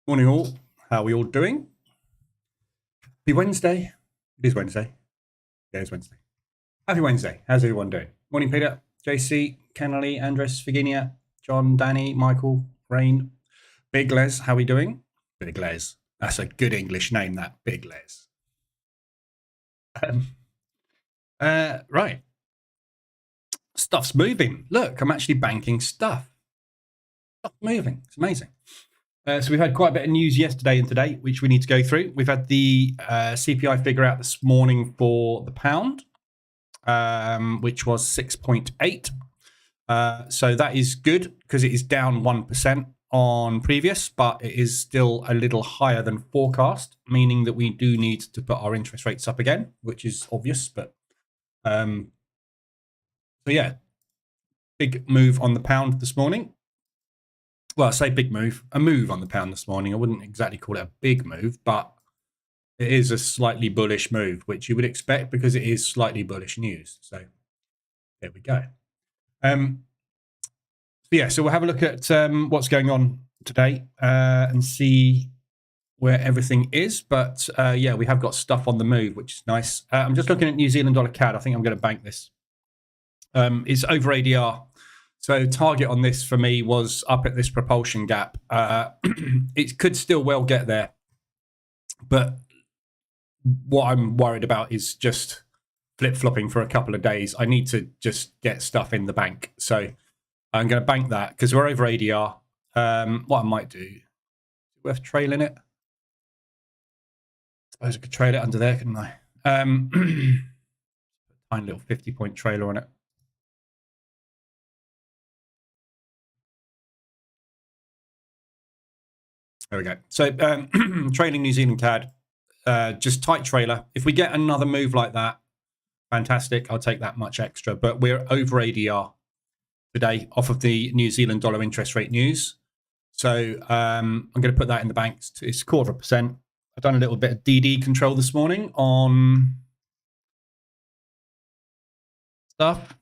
Morning all, how are we all doing? Happy Wednesday. It is Wednesday. Yeah, it's Wednesday. Happy Wednesday. How's everyone doing? Morning Peter, JC, Kennelly, Andres, Virginia, John, Danny, Michael, Rain, Big Les, how are we doing? Big Les. That's a good English name, that, Big Les. Right. Stuff's moving. Look, I'm actually banking stuff. Stuff's moving. It's amazing. So we've had quite a bit of news yesterday and today, which we need to go through. We've had the CPI figure out this morning for the pound, which was 6.8. So that is good because it is down 1% on previous, but it is still a little higher than forecast, meaning that we do need to put our interest rates up again, which is obvious. But so yeah, big move on the pound this morning. Well, I say big move, a move on the pound this morning. I wouldn't exactly call it a big move, but it is a slightly bullish move, which you would expect because it is slightly bullish news. So there we go. So we'll have a look at what's going on today and see where everything is. But yeah, we have got stuff on the move, which is nice. I'm just looking at New Zealand dollar CAD. I think I'm going to bank this. It's over ADR. So target on this for me was up at this propulsion gap. It could still well get there. But what I'm worried about is just flip-flopping for a couple of days. I need to just get stuff in the bank. So I'm going to bank that because we're over ADR. What I might do, is it worth trailing it? I suppose I could trail it under there, couldn't I? Tiny little 50-point trailer on it. There we go. So trailing New Zealand CAD, just tight trailer. If we get another move like that, fantastic. I'll take that much extra. But we're over ADR today off of the New Zealand dollar interest rate news. So I'm going to put that in the bank. It's 0.25%. I've done a little bit of DD control this morning on stuff.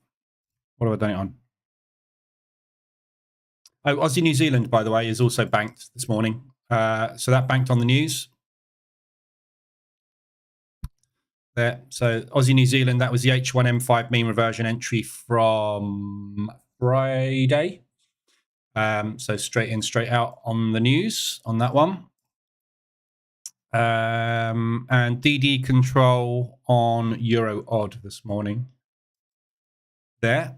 What have I done it on? Oh, Aussie New Zealand, by the way, is also banked this morning. So that banked on the news. There. So Aussie New Zealand, that was the H1M5 mean reversion entry from Friday. So straight in, straight out on the news on that one. And DD control on Euro odd this morning. There.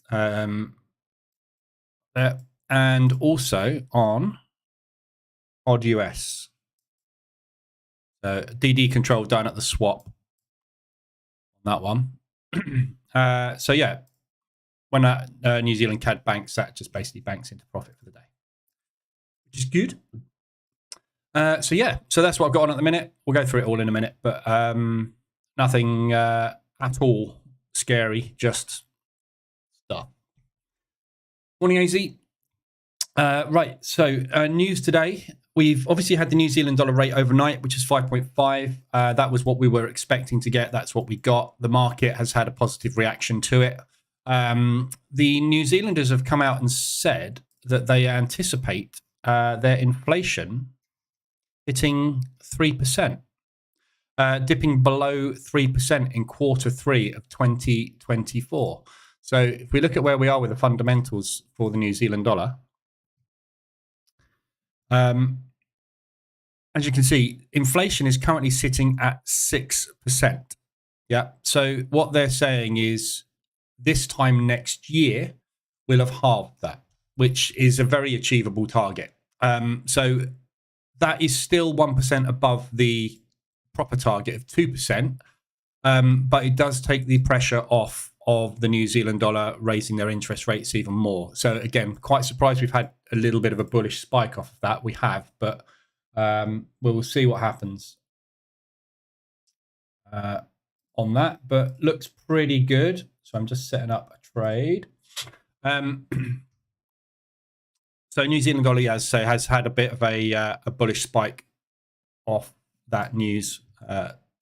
And also on odd US. DD control done at the swap on that one. So yeah, when that New Zealand CAD banks, that just basically banks into profit for the day, which is good. So yeah, so that's what I've got on at the minute. We'll go through it all in a minute, but nothing at all scary, just stuff. Morning, AZ. Right, so news today. We've obviously had the New Zealand dollar rate overnight, which is 5.5. That was what we were expecting to get. That's what we got. The market has had a positive reaction to it. The New Zealanders have come out and said that they anticipate their inflation hitting 3%, dipping below 3% in Q3 of 2024. So if we look at where we are with the fundamentals for the New Zealand dollar, as you can see, inflation is currently sitting at 6%. Yeah. So what they're saying is this time next year, we'll have halved that, which is a very achievable target. So that is still 1% above the proper target of 2%. But it does take the pressure off of the New Zealand dollar raising their interest rates even more. So again, quite surprised we've had a little bit of a bullish spike off of that. We have, but we'll see what happens on that. But looks pretty good. So I'm just setting up a trade. So New Zealand dollar, as I say, has had a bit of a bullish spike off that news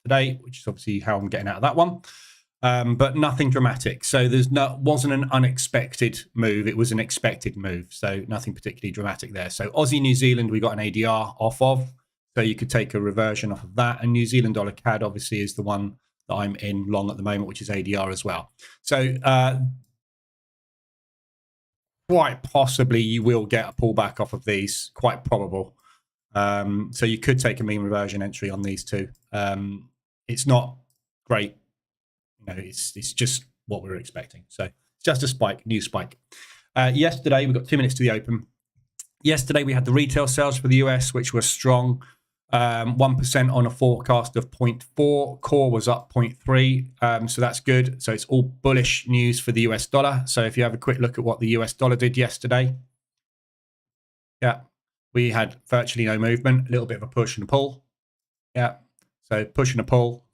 today, which is obviously how I'm getting out of that one. but nothing dramatic. So wasn't an unexpected move. It was an expected move. So nothing particularly dramatic there. So Aussie, New Zealand, we got an ADR off of. So you could take a reversion off of that. And New Zealand dollar CAD obviously is the one that I'm in long at the moment, which is ADR as well. So quite possibly you will get a pullback off of these, quite probable. So you could take a mean reversion entry on these two. It's not great. It's just what we were expecting. So it's just a spike, new spike. Yesterday, we got 2 minutes to the open. Yesterday, we had the retail sales for the US, which were strong. 1% on a forecast of 0.4. Core was up 0.3. So that's good. So it's all bullish news for the US dollar. So if you have a quick look at what the US dollar did yesterday. Yeah, we had virtually no movement, a little bit of a push and a pull. Yeah, so push and a pull,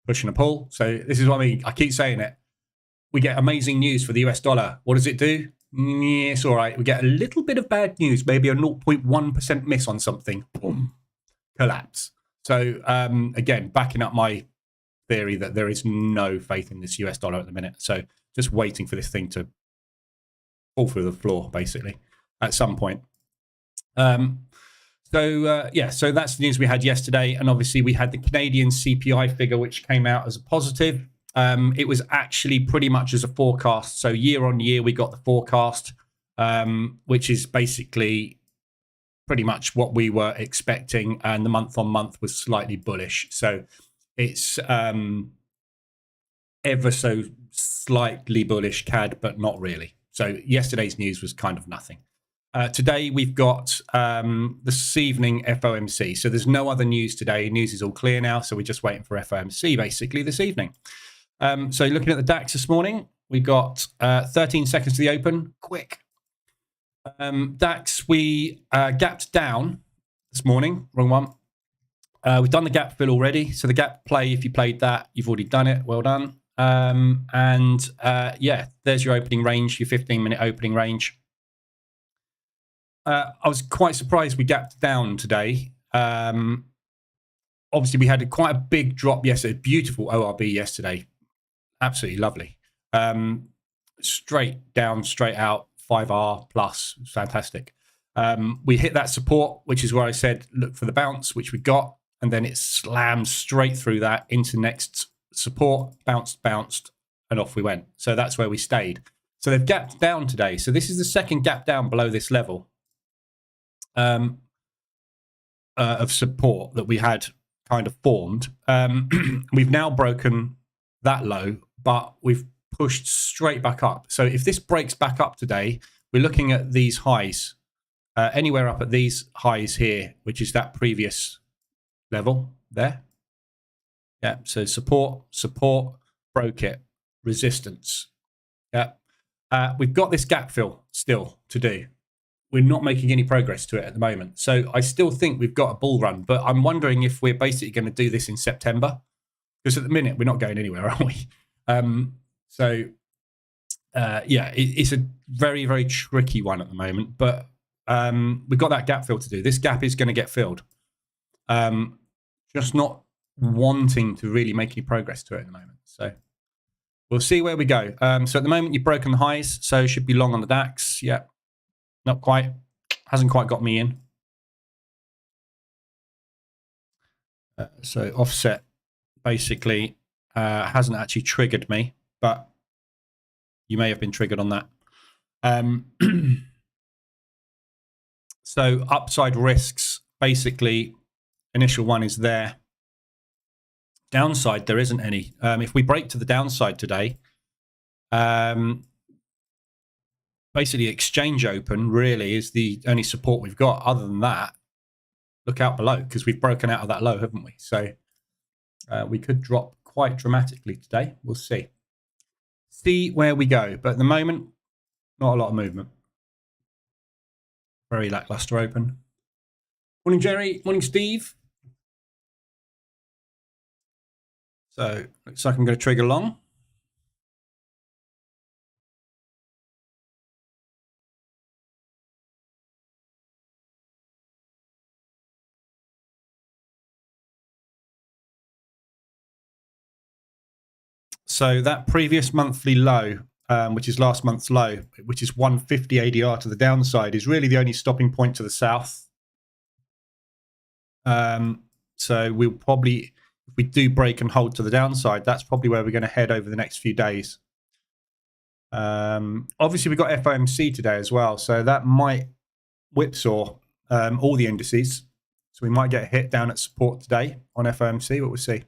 push and a pull. So this is what I mean. I keep saying it. We get amazing news for the US dollar. What does it do? Yeah, it's all right. We get a little bit of bad news, maybe a 0.1% miss on something. Boom, collapse. So again, backing up my theory that there is no faith in this US dollar at the minute. So just waiting for this thing to fall through the floor, basically, at some point. So that's the news we had yesterday. And obviously we had the Canadian CPI figure, which came out as a positive. It was actually pretty much as a forecast. So year on year, we got the forecast, which is basically pretty much what we were expecting. And the month on month was slightly bullish. So it's ever so slightly bullish CAD, but not really. So yesterday's news was kind of nothing. Today, we've got this evening FOMC. So there's no other news today. News is all clear now. So we're just waiting for FOMC basically this evening. So looking at the DAX this morning, we got 13 seconds to the open. Quick. DAX, we gapped down this morning. Wrong one. We've done the gap fill already. So the gap play, if you played that, you've already done it. Well done. Yeah, there's your opening range, your 15-minute opening range. I was quite surprised we gapped down today. Obviously, we had quite a big drop yesterday. Beautiful ORB yesterday. Absolutely lovely. Straight down, straight out, 5R plus. Fantastic. We hit that support, which is where I said, look for the bounce, which we got. And then it slammed straight through that into next support, bounced, and off we went. So that's where we stayed. So they've gapped down today. So this is the second gap down below this level of support that we had kind of formed. We've now broken that low, but we've pushed straight back up. So if this breaks back up today, we're looking at these highs, anywhere up at these highs here, which is that previous level there. Yeah, so support, broke it, resistance. Yeah, we've got this gap fill still to do. We're not making any progress to it at the moment. So I still think we've got a bull run, but I'm wondering if we're basically going to do this in September, because at the minute we're not going anywhere, are we? Yeah, it's a very, very tricky one at the moment, but we've got that gap fill to do. This gap is going to get filled. Just not wanting to really make any progress to it at the moment. So we'll see where we go. So at the moment, you've broken the highs, so should be long on the DAX. Yeah, not quite. Hasn't quite got me in. So offset basically hasn't actually triggered me, but you may have been triggered on that. So upside risks, basically, initial one is there. Downside, there isn't any. If we break to the downside today, basically exchange open really is the only support we've got. Other than that, look out below, because we've broken out of that low, haven't we? So we could drop quite dramatically today. We'll see. See where we go. But at the moment, not a lot of movement. Very lackluster open. Morning, Jerry. Morning, Steve. So looks like I'm going to trigger long. So that previous monthly low, which is last month's low, which is 150 ADR to the downside, is really the only stopping point to the south. So we'll probably, if we do break and hold to the downside, that's probably where we're going to head over the next few days. Obviously, we've got FOMC today as well, so that might whipsaw all the indices. So we might get a hit down at support today on FOMC, but we'll see.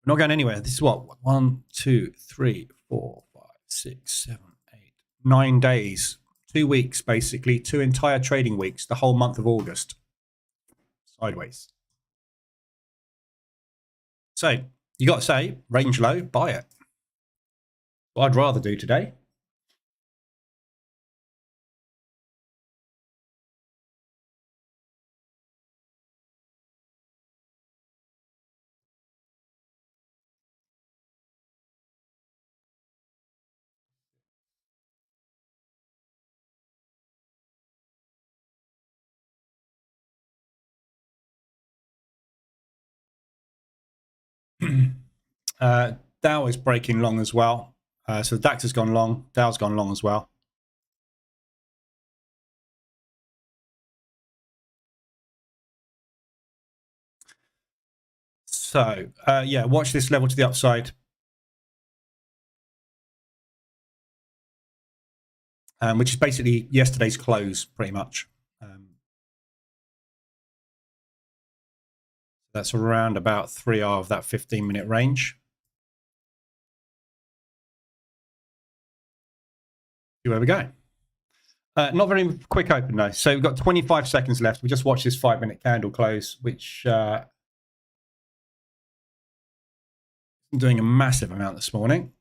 We're not going anywhere. This is what? 1, 2, 3, 4, 5, 6, 7, 8, 9 days. 2 weeks, basically. 2 entire trading weeks. The whole month of August. Sideways. So, you got to say, range low, buy it. What I'd rather do today. Dow is breaking long as well. So Dax has gone long. Dow's gone long as well. So, yeah, watch this level to the upside. Which is basically yesterday's close, pretty much. That's around about 3R of that 15-minute range. See where we go. Not very quick open though. So we've got 25 seconds left. We just watched this 5-minute candle close, which doing a massive amount this morning.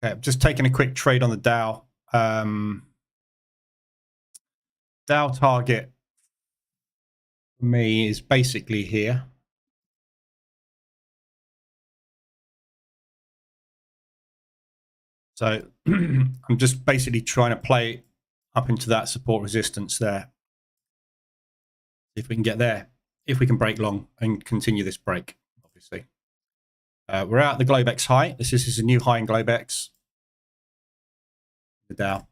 Okay, just taking a quick trade on the Dow. Dow target for me is basically here. So I'm just basically trying to play up into that support resistance there. If we can get there, if we can break long and continue this break, obviously. We're out the Globex high. This is a new high in Globex. The Dow.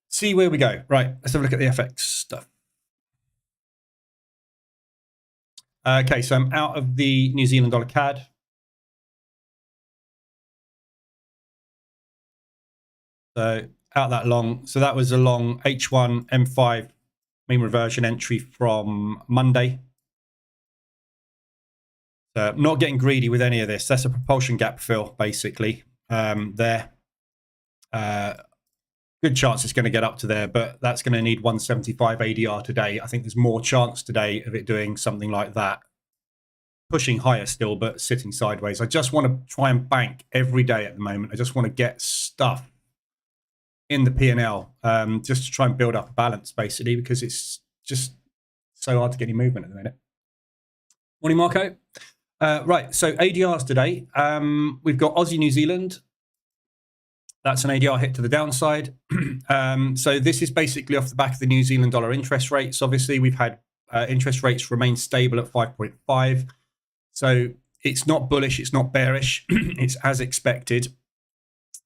See where we go. Right, let's have a look at the FX stuff. Okay, so I'm out of the New Zealand dollar CAD. So out that long. So that was a long H1 M5 mean reversion entry from Monday. So not getting greedy with any of this. That's a propulsion gap fill, basically, there. Good chance it's going to get up to there, but that's going to need 175 ADR today. I think there's more chance today of it doing something like that. Pushing higher still, but sitting sideways. I just want to try and bank every day at the moment. I just want to get stuff in the P&L just to try and build up a balance, basically, because it's just so hard to get any movement at the minute. Morning, Marco. Right, so ADRs today. We've got Aussie New Zealand. That's an ADR hit to the downside. So this is basically off the back of the New Zealand dollar interest rates. Obviously, we've had interest rates remain stable at 5.5. So it's not bullish, it's not bearish. It's as expected.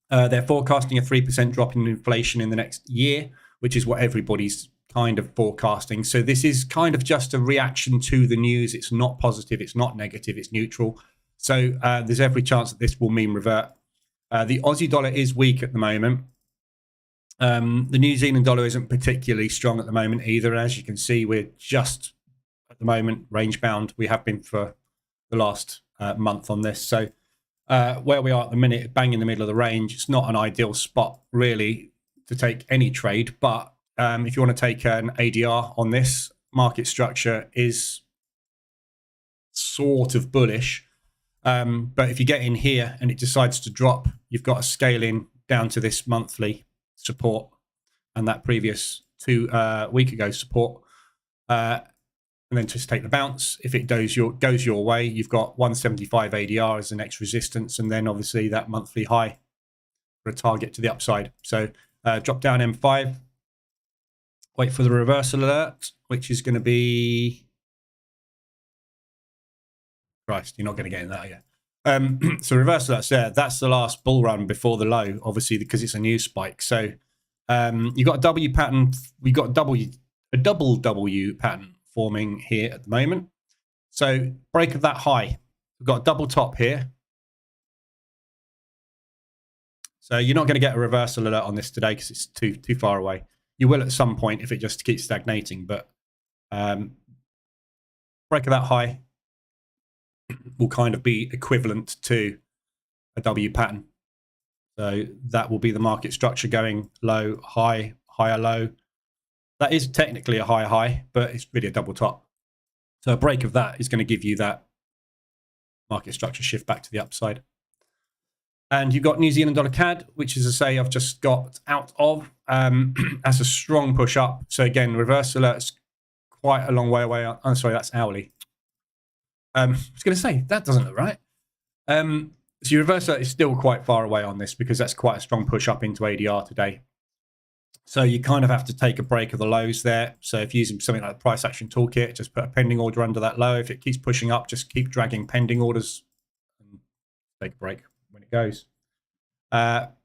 They're forecasting a 3% drop in inflation in the next year, which is what everybody's kind of forecasting. So this is kind of just a reaction to the news. It's not positive, it's not negative, it's neutral. So there's every chance that this will mean revert. The Aussie dollar is weak at the moment. The New Zealand dollar isn't particularly strong at the moment either. As you can see, we're just at the moment range bound. We have been for the last month on this. So where we are at the minute, bang in the middle of the range, it's not an ideal spot really to take any trade. But if you want to take an ADR on this, market structure is sort of bullish. But if you get in here and it decides to drop, you've got to scale in down to this monthly support. and that previous 2 week ago support, and then just take the bounce. If it goes your way, you've got 175 ADR as the next resistance, and then obviously that monthly high for a target to the upside. So drop down M5, wait for the reversal alert, which is going to be... Christ, you're not going to get in that yet. So reversal alert's there. That's the last bull run before the low, obviously, because it's a news spike. So you've got a W pattern. We've got a double W pattern forming here at the moment. So break of that high. We've got a double top here. So you're not going to get a reversal alert on this today because it's too far away. You will at some point if it just keeps stagnating, but break of that high will kind of be equivalent to a W pattern. So that will be the market structure going low, high, higher, low. That is technically a higher high, but it's really a double top. So a break of that is going to give you that market structure shift back to the upside. And you've got New Zealand dollar CAD, which, as I say, I've just got out of as a strong push up. So again, reversal alert's quite a long way away. I'm sorry, that's hourly. I was going to say, that doesn't look right. So your reversal is still quite far away on this because that's quite a strong push up into ADR today. So you kind of have to take a break of the lows there. So if you're using something like the Price Action Toolkit, just put a pending order under that low. If it keeps pushing up, just keep dragging pending orders and take a break when it goes. But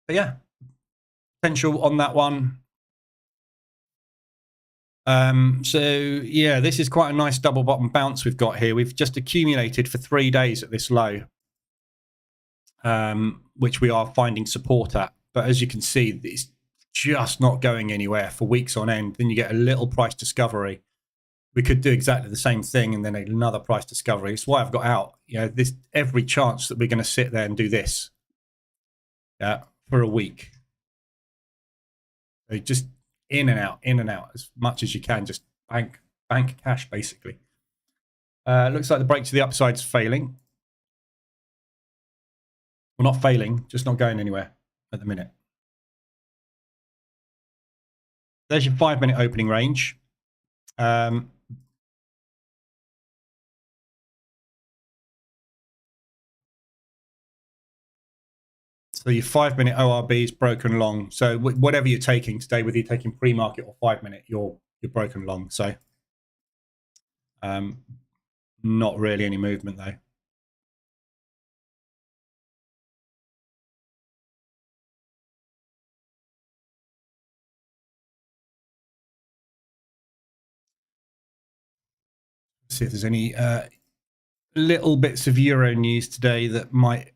yeah, potential on that one. So yeah, this is quite a nice double bottom bounce we've got here. We've just accumulated for 3 days at this low, which we are finding support at. But as you can see, it's just not going anywhere for weeks on end. Then you get a little price discovery. We could do exactly the same thing and then another price discovery. It's why I've got out. You know, this every chance that we're going to sit there and do this, for a week. So just in and out as much as you can. Just bank cash, basically. Looks like the break to the upside is failing. Well, not failing, just not going anywhere at the minute. There's your 5-minute opening range. So your 5-minute ORB is broken long. So whatever you're taking today, whether you're taking pre-market or 5-minute, you're broken long. So not really any movement though. See if there's any little bits of Euro news today that might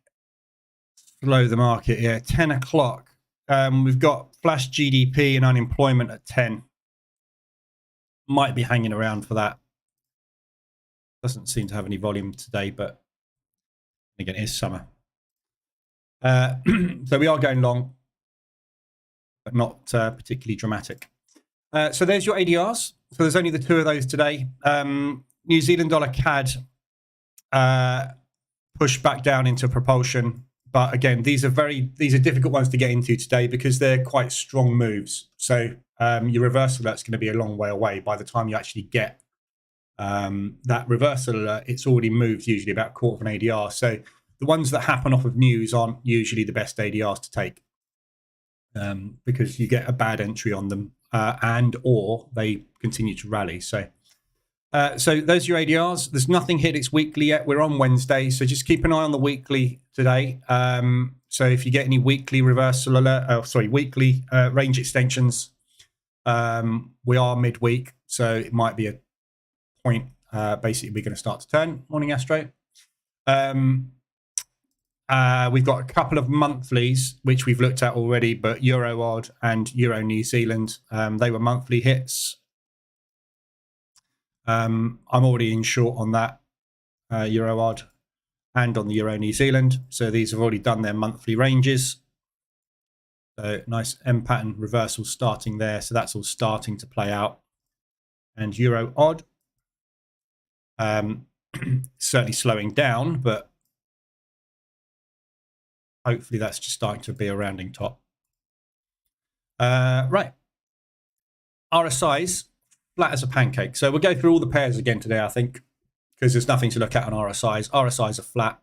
slow the market. Yeah, 10 o'clock. We've got flash GDP and unemployment at 10. Might be hanging around for that. Doesn't seem to have any volume today, but again, it is summer. So we are going long, but not particularly dramatic. So there's your ADRs. So there's only the 2 of those today. New Zealand dollar CAD pushed back down into propulsion. But again, these are difficult ones to get into today because they're quite strong moves. So your reversal alert's going to be a long way away. By the time you actually get that reversal alert, it's already moved usually about a quarter of an ADR. So the ones that happen off of news aren't usually the best ADRs to take because you get a bad entry on them and or they continue to rally. So those are your ADRs. There's nothing hit its weekly yet. We're on Wednesday, so just keep an eye on the weekly today. So if you get any weekly reversal alert, weekly range extensions, we are midweek, so it might be a point. Basically, we're going to start to turn. Morning, Astro. We've got a couple of monthlies which we've looked at already, but Euro Odd and Euro New Zealand, they were monthly hits. I'm already in short on that Euro Odd and on the Euro New Zealand. So these have already done their monthly ranges. So nice M pattern reversal starting there. So that's all starting to play out. And Euro Odd, certainly slowing down, but hopefully that's just starting to be a rounding top. Right. RSI's flat as a pancake. So we'll go through all the pairs again today, I think, because there's nothing to look at on RSIs. RSIs are flat.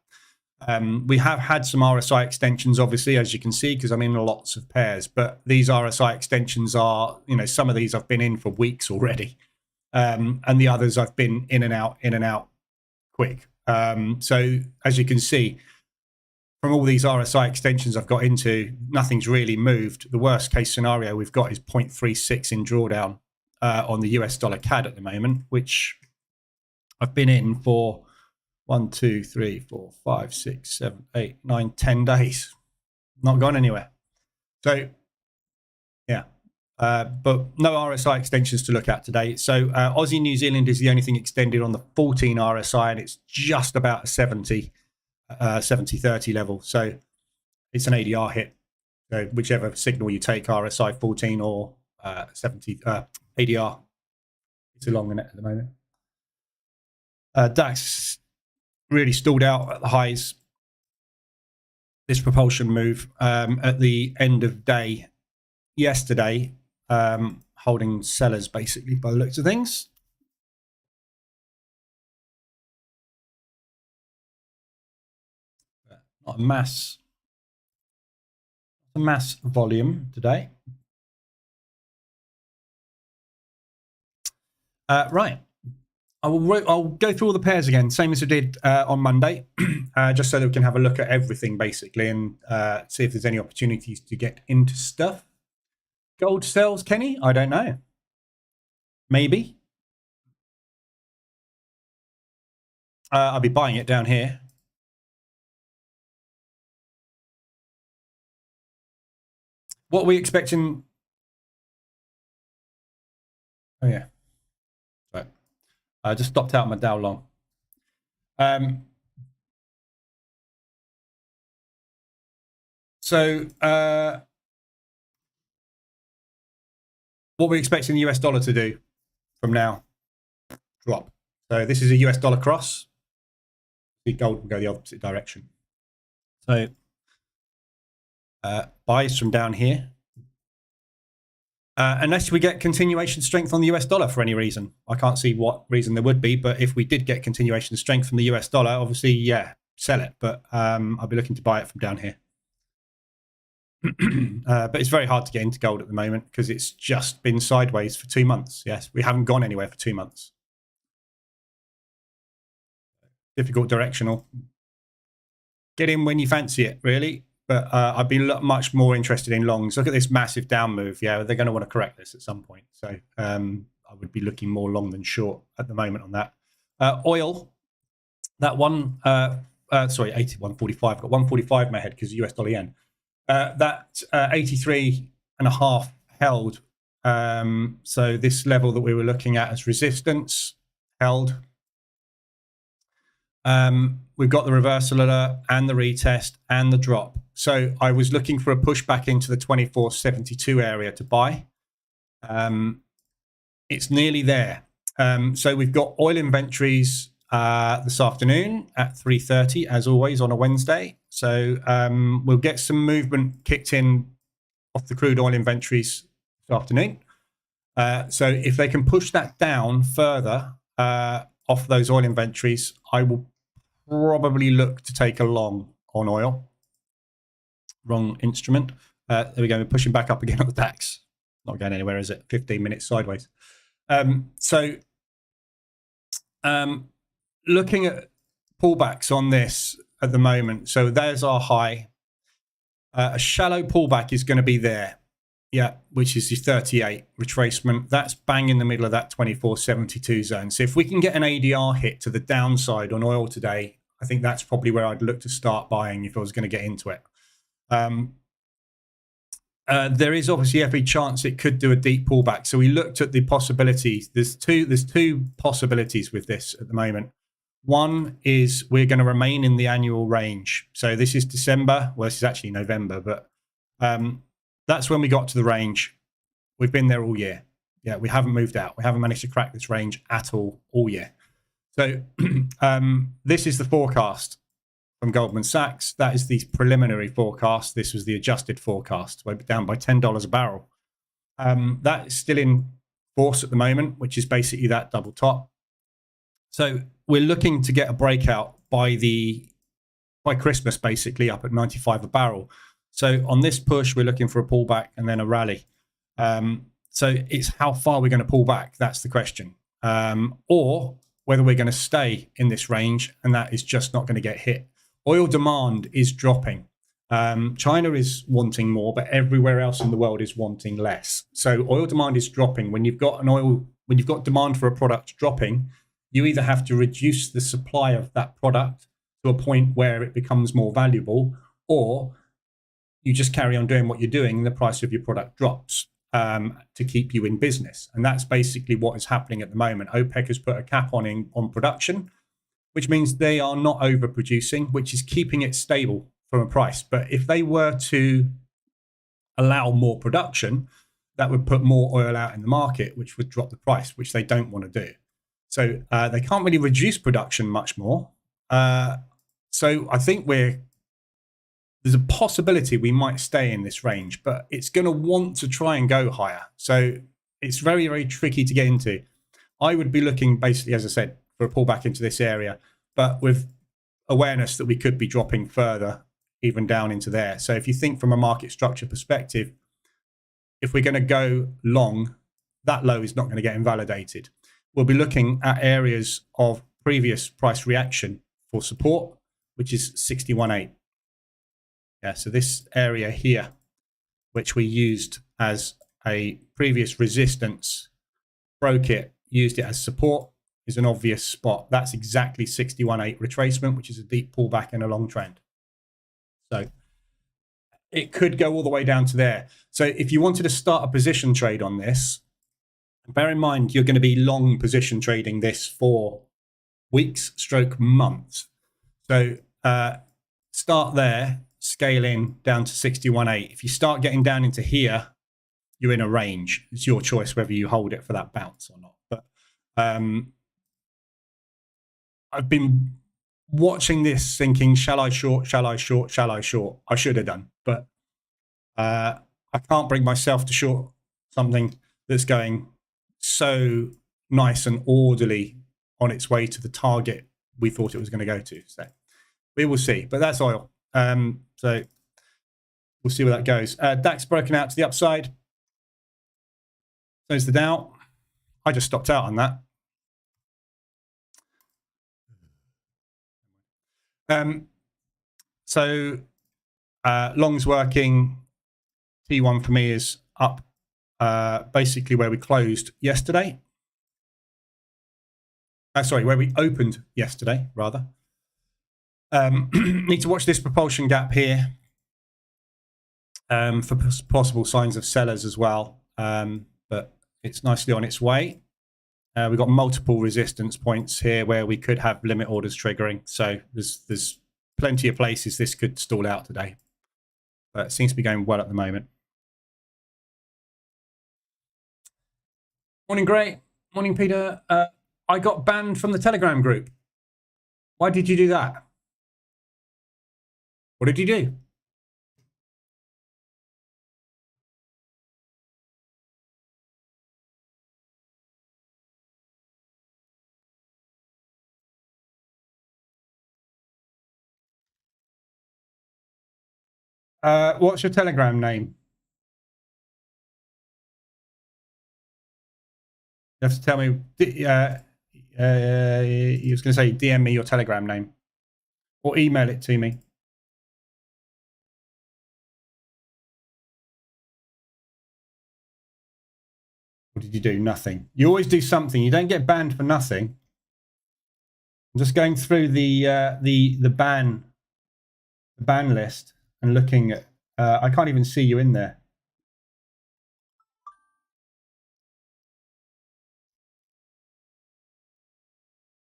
We have had some RSI extensions, obviously, as you can see, because I'm in lots of pairs. But these RSI extensions are, some of these I've been in for weeks already. And the others I've been in and out quick. So as you can see, from all these RSI extensions I've got into, nothing's really moved. The worst case scenario we've got is 0.36 in drawdown on the US dollar CAD at the moment, which I've been in for 1, 2, 3, 4, 5, 6, 7, 8, 9, 10 days. Not gone anywhere. So, yeah. But no RSI extensions to look at today. So Aussie New Zealand is the only thing extended on the 14 RSI, and it's just about 70-30 level. So it's an ADR hit. So whichever signal you take, RSI 14 or 70 ADR, it's along the net at the moment. DAX really stalled out at the highs. This propulsion move at the end of day yesterday, holding sellers basically by the looks of things. Not a mass volume today. Right. I'll go through all the pairs again, same as I did on Monday, just so that we can have a look at everything basically and see if there's any opportunities to get into stuff. Gold sells, Kenny? I don't know. Maybe. I'll be buying it down here. What are we expecting? Oh, yeah. Right. I just stopped out my Dow long. What we're expecting the US dollar to do from now, drop. So this is a US dollar cross. The gold will go the opposite direction. So buys from down here. Unless we get continuation strength on the US dollar for any reason. I can't see what reason there would be, but if we did get continuation strength from the US dollar, obviously, yeah, sell it. But I'll be looking to buy it from down here. But it's very hard to get into gold at the moment because it's just been sideways for 2 months. Yes, we haven't gone anywhere for 2 months. Difficult directional. Get in when you fancy it, really. But I'd be much more interested in longs. Look at this massive down move. Yeah, they're going to want to correct this at some point. So I would be looking more long than short at the moment on that. Oil, that one, sorry, 81.45. Got 145 in my head because US dollar yen. That 83.5 held. So this level that we were looking at as resistance held. We've got the reversal alert and the retest and the drop. So I was looking for a pushback into the 24.72 area to buy. It's nearly there. So we've got oil inventories this afternoon at 3:30, as always on a Wednesday. So we'll get some movement kicked in off the crude oil inventories this afternoon. So if they can push that down further off those oil inventories, I will probably look to take a long on oil. Wrong instrument. There we go. We're pushing back up again on the DAX. Not going anywhere, is it? 15 minutes sideways. Looking at pullbacks on this at the moment. So there's our high. A shallow pullback is going to be there. Yeah, which is your 38 retracement. That's bang in the middle of that 24.72 zone. So if we can get an ADR hit to the downside on oil today, I think that's probably where I'd look to start buying if I was going to get into it. There is obviously every chance it could do a deep pullback. So we looked at the possibilities. There's two possibilities with this at the moment. One is we're going to remain in the annual range. So this is December. Well, this is actually November, but that's when we got to the range. We've been there all year. Yeah, we haven't moved out. We haven't managed to crack this range at all year. So this is the forecast from Goldman Sachs. That is the preliminary forecast. This was the adjusted forecast. We're down by $10 a barrel That is still in force at the moment, which is basically that double top. So we're looking to get a breakout by Christmas, basically up at 95 a barrel. So on this push, we're looking for a pullback and then a rally. So it's how far we're going to pull back. That's the question. Or whether we're going to stay in this range and that is just not going to get hit. Oil demand is dropping. China is wanting more, but everywhere else in the world is wanting less. So oil demand is dropping. When you've got demand for a product dropping, you either have to reduce the supply of that product to a point where it becomes more valuable, or you just carry on doing what you're doing and the price of your product drops to keep you in business. And that's basically what is happening at the moment. OPEC has put a cap on production, which means they are not overproducing, which is keeping it stable from a price. But if they were to allow more production, that would put more oil out in the market, which would drop the price, which they don't want to do. So they can't really reduce production much more. So I think there's a possibility we might stay in this range, but it's going to want to try and go higher. So it's very, very tricky to get into. I would be looking basically, as I said, for a pullback into this area, but with awareness that we could be dropping further, even down into there. So if you think from a market structure perspective, if we're going to go long, that low is not going to get invalidated. We'll be looking at areas of previous price reaction for support, which is 61.8. Yeah, so this area here, which we used as a previous resistance, broke it, used it as support, is an obvious spot. That's exactly 61.8 retracement, which is a deep pullback in a long trend. So it could go all the way down to there. So if you wanted to start a position trade on this, bear in mind you're going to be long position trading this for weeks stroke months. So start there, scale in down to 61.8. If you start getting down into here, you're in a range. It's your choice whether you hold it for that bounce or not. But I've been watching this thinking, shall I short, shall I short, shall I short? I should have done, but I can't bring myself to short something that's going so nice and orderly on its way to the target we thought it was going to go to. So we will see, but that's oil. So we'll see where that goes. DAX broken out to the upside. There's the Dow. I just stopped out on that. So long's working. T1 for me is up basically where we closed yesterday. Sorry, where we opened yesterday, rather. Need to watch this propulsion gap here for possible signs of sellers as well. But it's nicely on its way. We've got multiple resistance points here where we could have limit orders triggering. So there's plenty of places this could stall out today. But it seems to be going well at the moment. Morning, Gray. Morning, Peter. I got banned from the Telegram group. Why did you do that? What did you do? What's your Telegram name? You have to tell me. You was going to say DM me your Telegram name or email it to me. What did you do? Nothing. You always do something. You don't get banned for nothing. I'm just going through the ban list and looking at. I can't even see you in there.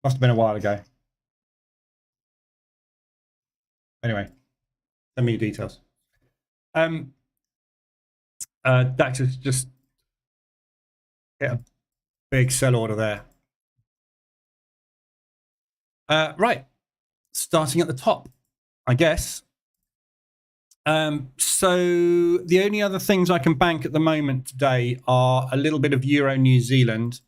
Must have been a while ago. Anyway, send me your details. Dax has just hit a big sell order there. Right, starting at the top, I guess. So the only other things I can bank at the moment today are a little bit of Euro New Zealand,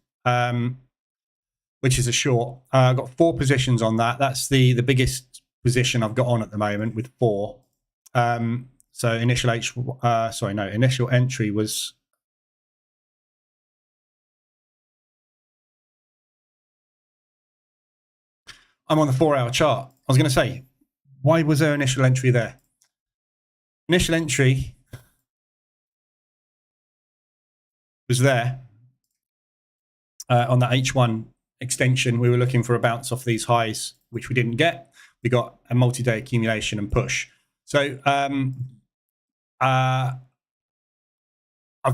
which is a short. I've got 4 positions on that. That's the biggest position I've got on at the moment with 4. So initial entry was. I'm on the 4-hour chart. I was going to say, why was there initial entry there? Initial entry was there on that H1 extension. We were looking for a bounce off these highs, which we didn't get. We got a multi-day accumulation and push. So I've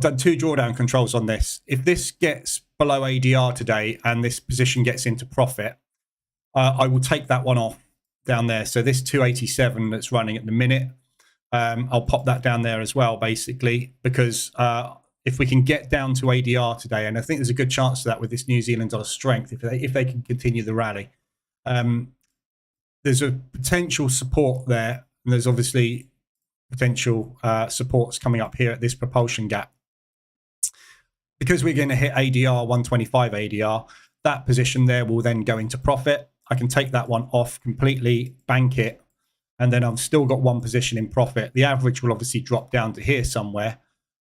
done 2 drawdown controls on this. If this gets below ADR today and this position gets into profit, I will take that one off down there. So this 287 that's running at the minute, I'll pop that down there as well, basically, because if we can get down to ADR today, and I think there's a good chance of that with this New Zealand dollar strength, if they can continue the rally, there's a potential support there. And there's obviously potential supports coming up here at this propulsion gap. Because we're going to hit ADR, 125 ADR, that position there will then go into profit. I can take that one off completely, bank it, and then I've still got 1 position in profit. The average will obviously drop down to here somewhere,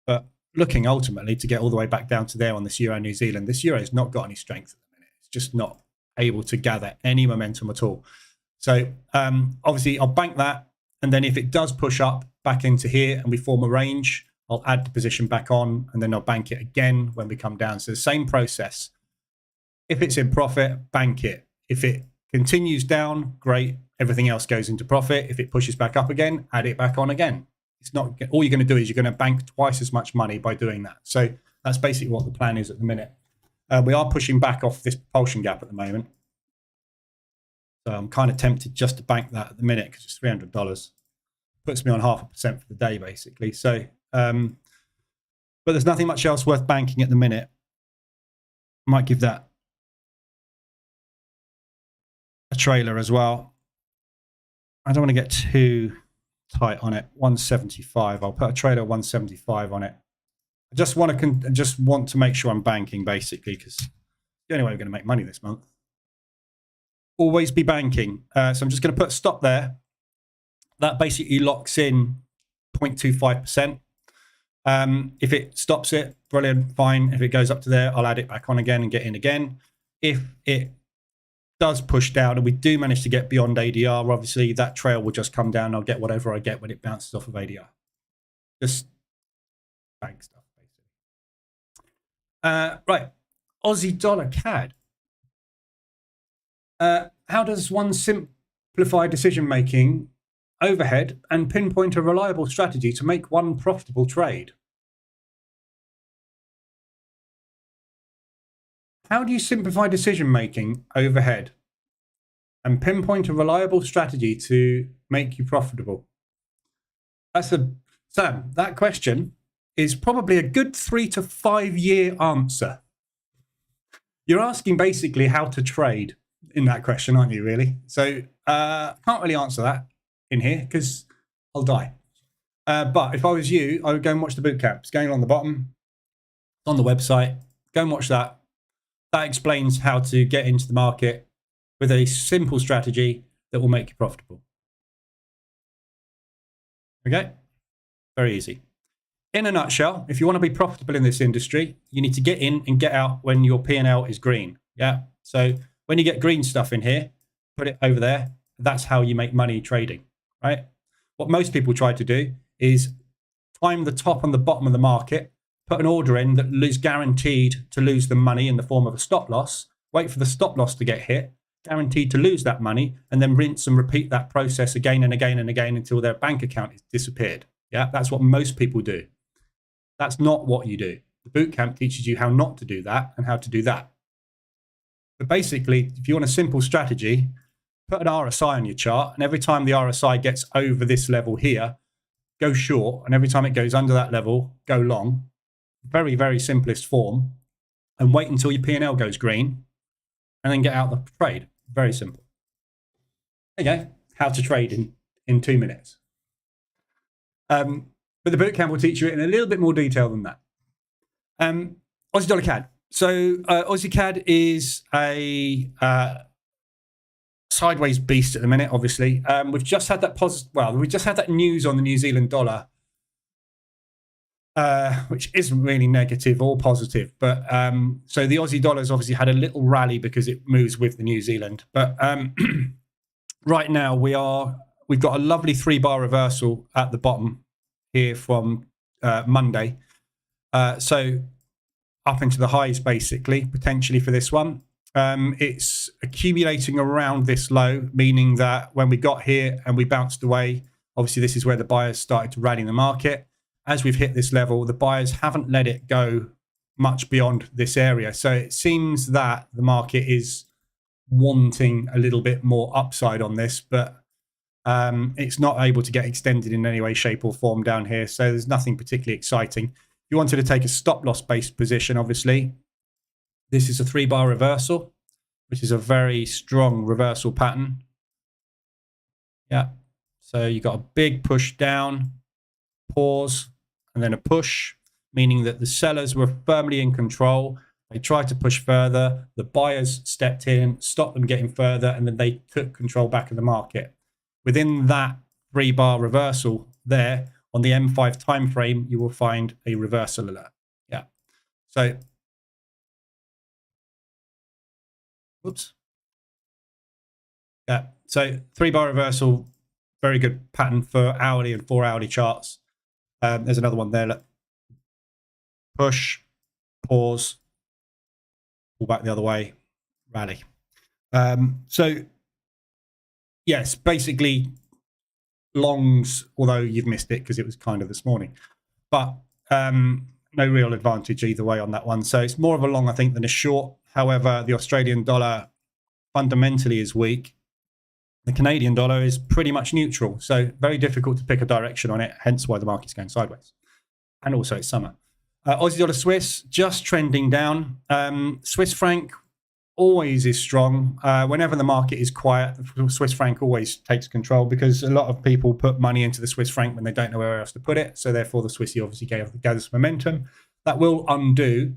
but looking ultimately to get all the way back down to there on this Euro New Zealand. This Euro has not got any strength at the minute. It's just not able to gather any momentum at all. So obviously I'll bank that, and then if it does push up back into here and we form a range, I'll add the position back on, and then I'll bank it again when we come down. So the same process. If it's in profit, bank it. If it continues down, great. Everything else goes into profit. If it pushes back up again, add it back on again. It's not all you're going to do is you're going to bank twice as much money by doing that. So that's basically what the plan is at the minute. We are pushing back off this propulsion gap at the moment. So I'm kind of tempted just to bank that at the minute because it's $300. Puts me on 0.5% for the day, basically. So, but there's nothing much else worth banking at the minute. Might give that a trailer as well. I don't want to get too tight on it. 175. I'll put a trailer 175 on it. I just want to make sure I'm banking, basically, because the only way we're going to make money this month. Always be banking. So I'm just going to put a stop there. That basically locks in 0.25%. If it stops it, brilliant, fine. If it goes up to there, I'll add it back on again and get in again. If it does push down and we do manage to get beyond ADR, obviously that trail will just come down. I'll get whatever I get when it bounces off of ADR. Just bank stuff, basically. Right, Aussie dollar CAD. How does one simplify decision making overhead and pinpoint a reliable strategy to make one profitable trade? How do you simplify decision making overhead and pinpoint a reliable strategy to make you profitable? Sam, that question is probably a good 3 to 5 year answer. You're asking basically how to trade in that question, aren't you, really? So can't really answer that in here because I'll die. But if I was you, I would go and watch the bootcamp. It's going on the bottom, on the website. Go and watch that. That explains how to get into the market with a simple strategy that will make you profitable. Okay? Very easy. In a nutshell, if you want to be profitable in this industry, you need to get in and get out when your P&L is green. Yeah? So when you get green stuff in here, put it over there. That's how you make money trading, right? What most people try to do is time the top and the bottom of the market, put an order in that is guaranteed to lose the money in the form of a stop loss, wait for the stop loss to get hit, guaranteed to lose that money, and then rinse and repeat that process again and again and again until their bank account is disappeared. Yeah, that's what most people do. That's not what you do. The bootcamp teaches you how not to do that and how to do that. But basically, if you want a simple strategy, put an RSI on your chart, and every time the RSI gets over this level here, go short, and every time it goes under that level, go long. Very, very simplest form, and wait until your P&L goes green, and then get out the trade. Very simple. There you go. How to trade in 2 minutes. But the bootcamp will teach you it in a little bit more detail than that. Aussie dollar CAD. So Aussie CAD is a sideways beast at the minute. Obviously, we've just had that we just had that news on the New Zealand dollar, which isn't really negative or positive. But so the Aussie dollar's obviously had a little rally because it moves with the New Zealand. But right now we've got a lovely 3-bar reversal at the bottom here from Monday. So up into the highs, basically, potentially for this one. It's accumulating around this low, meaning that when we got here and we bounced away, obviously this is where the buyers started to rally in the market. As we've hit this level, the buyers haven't let it go much beyond this area. So it seems that the market is wanting a little bit more upside on this, but it's not able to get extended in any way, shape or form down here. So there's nothing particularly exciting. If you wanted to take a stop loss based position, obviously, this is a 3-bar reversal, which is a very strong reversal pattern. Yeah. So you got a big push down, pause, and then a push, meaning that the sellers were firmly in control. They tried to push further. The buyers stepped in, stopped them getting further, and then they took control back of the market. Within that 3-bar reversal there, on the M5 time frame, you will find a reversal alert. Yeah. So, oops. Yeah. So 3-bar reversal, very good pattern for hourly and 4-hourly charts. There's another one there. Look. Push, pause, pull back the other way, rally. So, yes, basically longs, although you've missed it because it was kind of this morning, but no real advantage either way on that one. So it's more of a long, I think, than a short. However, the Australian dollar fundamentally is weak. The Canadian dollar is pretty much neutral. So very difficult to pick a direction on it, hence why the market's going sideways. And also it's summer. Aussie dollar Swiss just trending down. Swiss franc always is strong. Whenever the market is quiet, the Swiss franc always takes control because a lot of people put money into the Swiss franc when they don't know where else to put it. So therefore the Swissy obviously gathers momentum. That will undo.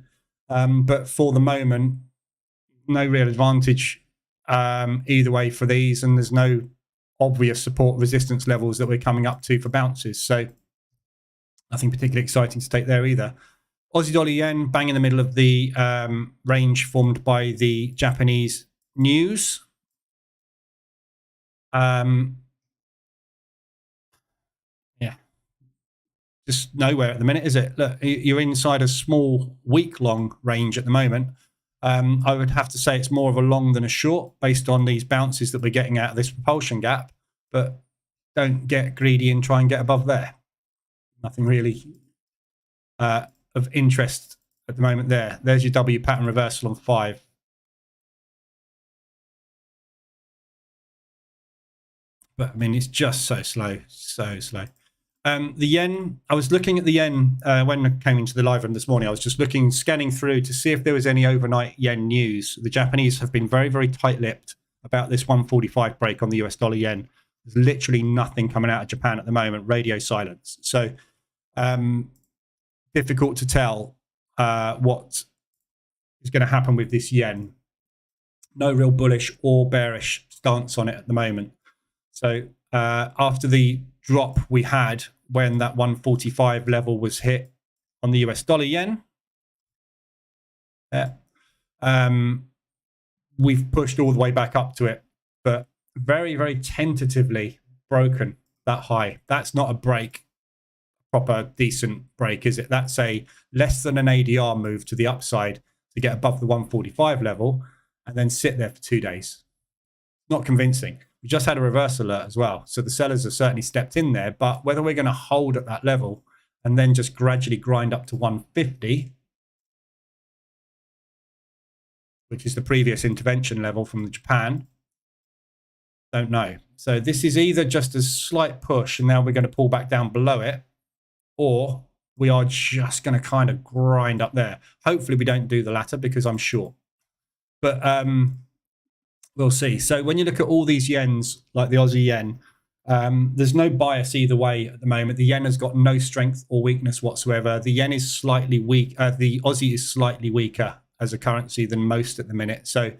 But for the moment, no real advantage either way for these. And there's no obvious support resistance levels that we're coming up to for bounces. So nothing particularly exciting to take there either. Aussie dollar yen, bang in the middle of the range formed by the Japanese news. Yeah, just nowhere at the minute, is it? Look, you're inside a small week-long range at the moment. I would have to say it's more of a long than a short based on these bounces that we're getting out of this propulsion gap, but don't get greedy and try and get above there. Nothing really of interest at the moment there. There's your W pattern reversal on 5. But I mean, it's just so slow, so slow. The yen, I was looking at the yen when I came into the live room this morning. I was just scanning through to see if there was any overnight yen news. The Japanese have been very, very tight-lipped about this 145 break on the US dollar yen. There's literally nothing coming out of Japan at the moment, radio silence. So difficult to tell what is going to happen with this yen. No real bullish or bearish stance on it at the moment. So after the drop we had when that 145 level was hit on the US dollar yen, we've pushed all the way back up to it, but very, very tentatively broken that high. That's not a break, proper decent break, is it? That's a less than an ADR move to the upside to get above the 145 level and then sit there for 2 days. Not convincing. We just had a reverse alert as well. So the sellers have certainly stepped in there, but whether we're going to hold at that level and then just gradually grind up to 150, which is the previous intervention level from Japan, don't know. So this is either just a slight push and now we're going to pull back down below it, or we are just going to kind of grind up there. Hopefully we don't do the latter because I'm short. But we'll see. So when you look at all these yens, like the Aussie yen, There's no bias either way at the moment. The yen has got no strength or weakness whatsoever. The yen is slightly weak. The Aussie is slightly weaker as a currency than most at the minute. So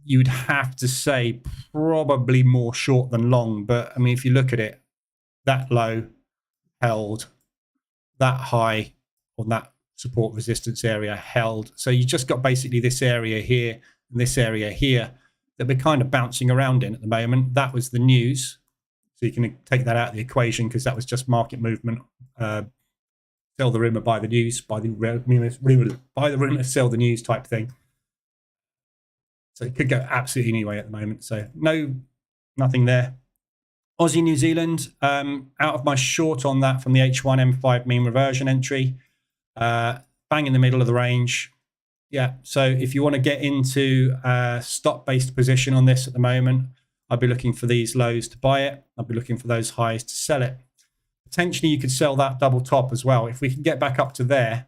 you'd have to say probably more short than long. But I mean, if you look at it, that low held, that high on that support resistance area held. So you just got basically this area here and this area here that we're kind of bouncing around in at the moment. That was the news. So you can take that out of the equation because that was just market movement. Sell the rumor, buy the news, buy the rumor, sell the news type thing. So it could go absolutely anyway at the moment. So nothing there. Aussie New Zealand, out of my short on that from the H1 M5 mean reversion entry, bang in the middle of the range. Yeah, so if you want to get into a stop-based position on this at the moment, I'd be looking for these lows to buy it. I'd be looking for those highs to sell it. Potentially, you could sell that double top as well. If we can get back up to there,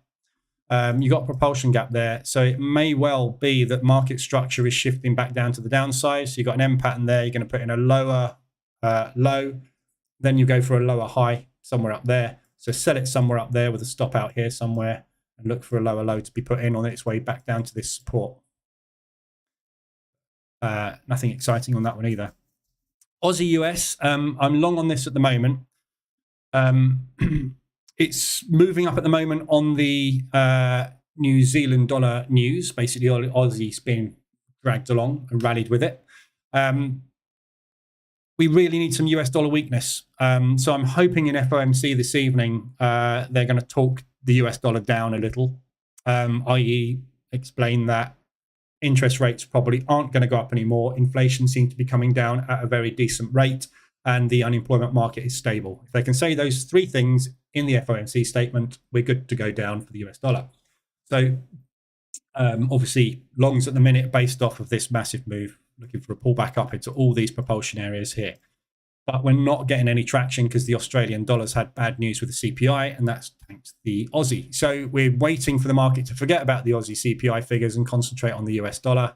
you've got a propulsion gap there. So it may well be that market structure is shifting back down to the downside. So you've got an M pattern there. You're going to put in a lower low. Then you go for a lower high somewhere up there. So sell it somewhere up there with a stop out here somewhere, and look for a lower low to be put in on its way back down to this support. Nothing exciting on that one either. Aussie US, I'm long on this at the moment. It's moving up at the moment on the New Zealand dollar news. Basically, Aussie's been dragged along and rallied with it. We really need some US dollar weakness. So I'm hoping in FOMC this evening, they're going to talk the US dollar down a little, i.e. explain that interest rates probably aren't going to go up anymore. Inflation seems to be coming down at a very decent rate, and the unemployment market is stable. If they can say those three things in the FOMC statement, we're good to go down for the US dollar. So obviously, longs at the minute based off of this massive move, looking for a pullback up into all these propulsion areas here. But we're not getting any traction because the Australian dollar's had bad news with the CPI, and that's tanked the Aussie. So we're waiting for the market to forget about the Aussie CPI figures and concentrate on the US dollar.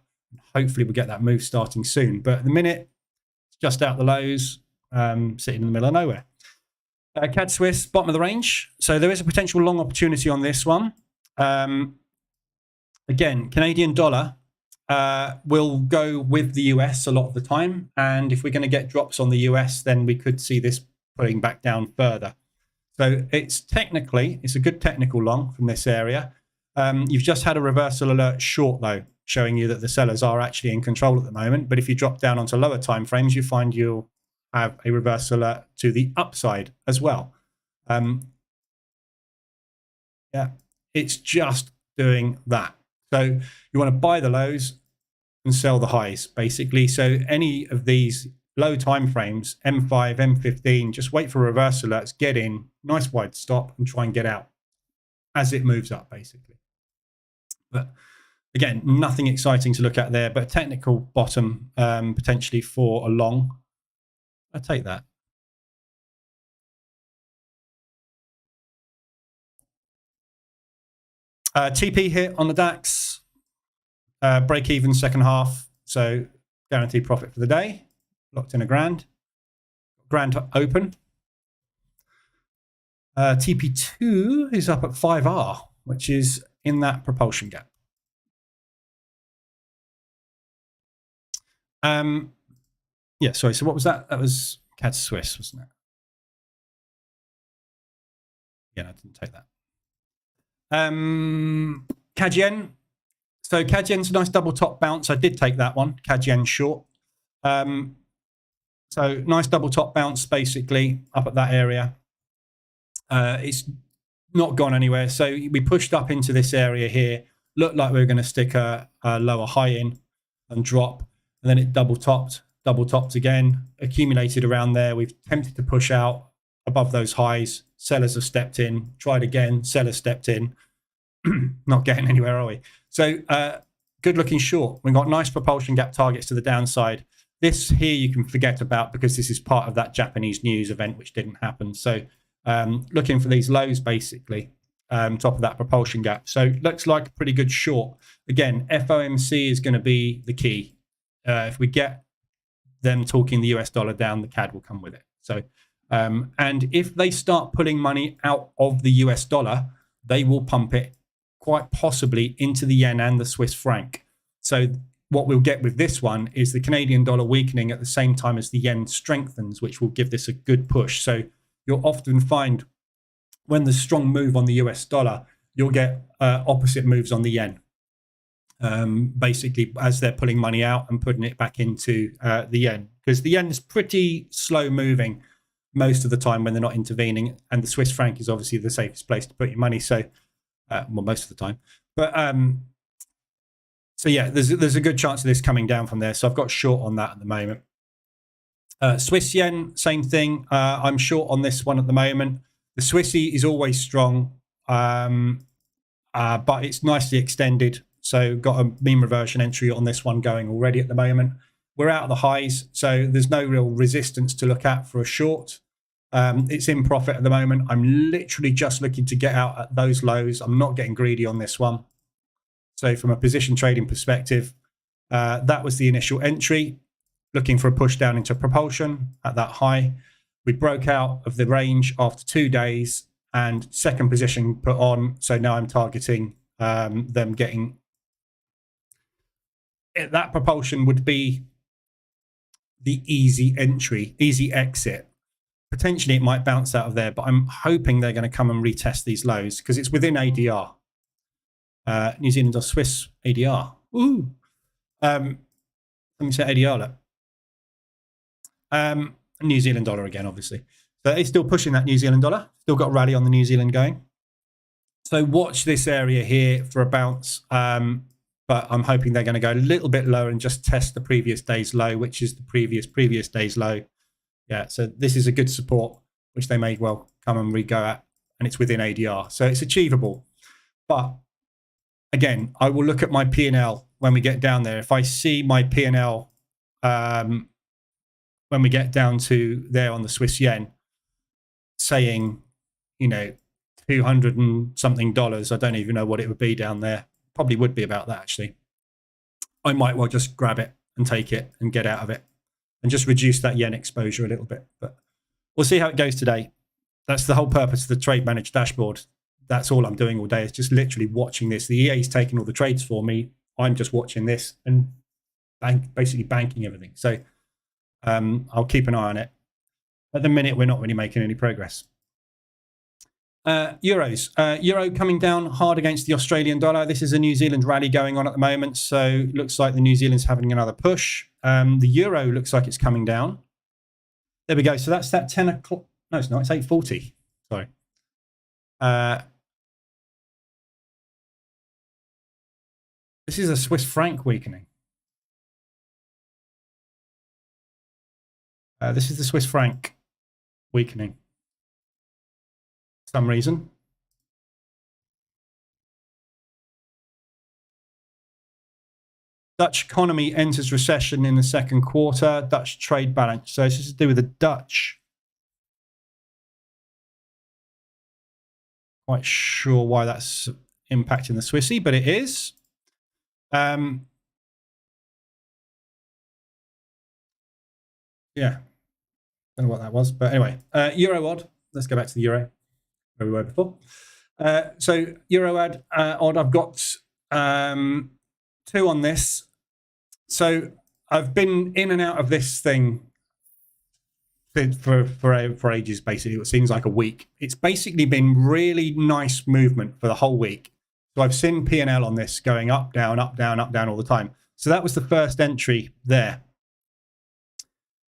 Hopefully we'll get that move starting soon. But at the minute, it's just out the lows, sitting in the middle of nowhere. CAD Swiss, bottom of the range. So there is a potential long opportunity on this one. Again, Canadian dollar will go with the US a lot of the time. And if we're going to get drops on the US, then we could see this pulling back down further. So it's a good technical long from this area. You've just had a reversal alert short, though, showing you that the sellers are actually in control at the moment. But if you drop down onto lower time frames, you find you'll have a reversal alert to the upside as well. Yeah, it's just doing that. So you want to buy the lows and sell the highs, basically. So any of these low time frames, M5, M15, just wait for reversal alerts, get in, nice wide stop, and try and get out as it moves up, basically. But again, nothing exciting to look at there, but a technical bottom potentially for a long. I'll take that. TP hit on the DAX, break even second half, so guaranteed profit for the day, locked in a grand open. TP2 is up at 5R, which is in that propulsion gap. Yeah, sorry, so what was that? That was CAD Swiss, wasn't it? Yeah, I didn't take that. CAD Yen. So CAD Yen's a nice double top bounce. I did take that one, CAD Yen short. So nice double top bounce, basically, up at that area. It's not gone anywhere. So we pushed up into this area here. Looked like we were going to stick a lower high in and drop. And then it double topped again, accumulated around there. We've attempted to push out above those highs. Sellers have stepped in, tried again, sellers stepped in. Not getting anywhere, are we? So good looking short. We've got nice propulsion gap targets to the downside. This here you can forget about because this is part of that Japanese news event which didn't happen. So looking for these lows basically, top of that propulsion gap. So looks like a pretty good short. Again, FOMC is going to be the key. If we get them talking the US dollar down, the CAD will come with it. So, and if they start pulling money out of the US dollar, they will pump it quite possibly into the yen and the Swiss franc. So what we'll get with this one is the Canadian dollar weakening at the same time as the yen strengthens, which will give this a good push. So you'll often find when there's strong move on the US dollar, you'll get opposite moves on the yen. Basically, as they're pulling money out and putting it back into the yen, because the yen is pretty slow moving most of the time when they're not intervening, and the Swiss franc is obviously the safest place to put your money. So, well, most of the time, but so yeah, there's a good chance of this coming down from there. So I've got short on that at the moment. Swiss yen, same thing. I'm short on this one at the moment. The Swissy is always strong, but it's nicely extended. So got a mean reversion entry on this one going already at the moment. We're out of the highs, so there's no real resistance to look at for a short. It's in profit at the moment. I'm literally just looking to get out at those lows. I'm not getting greedy on this one. So from a position trading perspective, that was the initial entry, looking for a push down into propulsion at that high. We broke out of the range after 2 days and second position put on. So now I'm targeting them getting... That propulsion would be the easy entry, easy exit. Potentially it might bounce out of there, but I'm hoping they're going to come and retest these lows because it's within ADR. New Zealand or Swiss ADR. Ooh. Let me say ADR. Look. New Zealand dollar again, obviously. So it's still pushing that New Zealand dollar. Still got a rally on the New Zealand going. So watch this area here for a bounce. But I'm hoping they're going to go a little bit lower and just test the previous day's low, which is the previous day's low. Yeah, so this is a good support, which they may well come and re-go at, and it's within ADR. So it's achievable. But again, I will look at my P&L when we get down there. If I see my P&L when we get down to there on the Swiss yen, saying, you know, 200 and something dollars, I don't even know what it would be down there. Probably would be about that, actually. I might well just grab it and take it and get out of it and just reduce that yen exposure a little bit. But we'll see how it goes today. That's the whole purpose of the Trade Managed dashboard. That's all I'm doing all day, is just literally watching this. The EA is taking all the trades for me. I'm just watching this and basically banking everything. So I'll keep an eye on it. At the minute, we're not really making any progress. Euros. Euro coming down hard against the Australian dollar. This is a New Zealand rally going on at the moment. So looks like the New Zealand's having another push. The euro looks like it's coming down. There we go. So that's that 10 o'clock. No, it's not. It's 8:40. Sorry. This is a Swiss franc weakening. This is the Swiss franc weakening. For some reason. Dutch economy enters recession in the second quarter. Dutch trade balance. So this is to do with the Dutch. Quite sure why that's impacting the Swissy, but it is. Yeah. Don't know what that was, but anyway, euro odd. Let's go back to the euro where we were before. So euro odd, I've got 2 on this. So I've been in and out of this thing for ages, basically. It seems like a week. It's basically been really nice movement for the whole week. So I've seen P&L on this going up, down, up, down, up, down all the time. So that was the first entry there.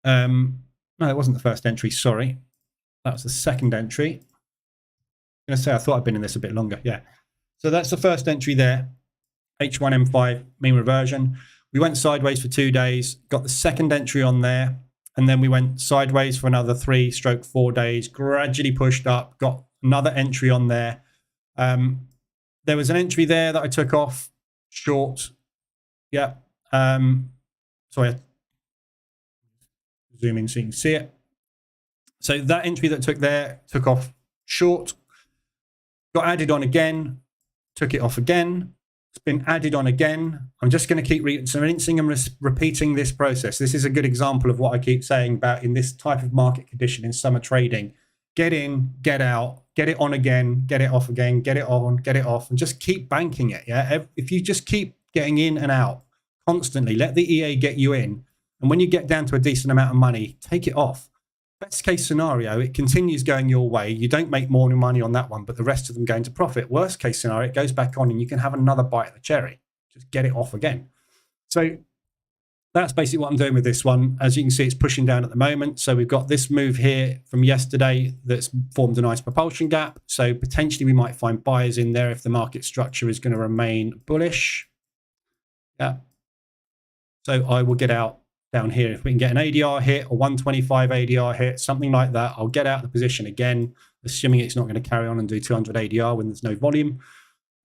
No, it wasn't the first entry, sorry. That was the second entry. I'm going to say I thought I'd been in this a bit longer. Yeah. So that's the first entry there. H1M5 mean reversion. We went sideways for 2 days, got the second entry on there, and then we went sideways for another 3/4 days, gradually pushed up, got another entry on there. There was an entry there that I took off short. Yeah. Sorry, zoom in so you can see it. So that entry that took there took off short, got added on again, took it off again, It's been added on again. I'm just going to keep rinsing and repeating this process. This is a good example of what I keep saying about in this type of market condition in summer trading. Get in, get out, get it on again, get it off again, get it on, get it off, and just keep banking it. Yeah, if you just keep getting in and out constantly, let the EA get you in, and when you get down to a decent amount of money, take it off. Best case scenario, it continues going your way. You don't make more money on that one, but the rest of them go into profit. Worst case scenario, it goes back on and you can have another bite of the cherry. Just get it off again. So that's basically what I'm doing with this one. As you can see, it's pushing down at the moment. So we've got this move here from yesterday that's formed a nice propulsion gap. So potentially we might find buyers in there if the market structure is going to remain bullish. Yeah. So I will get out down here. If we can get an ADR hit or 125 ADR hit, something like that, I'll get out of the position again, assuming it's not going to carry on and do 200 ADR when there's no volume.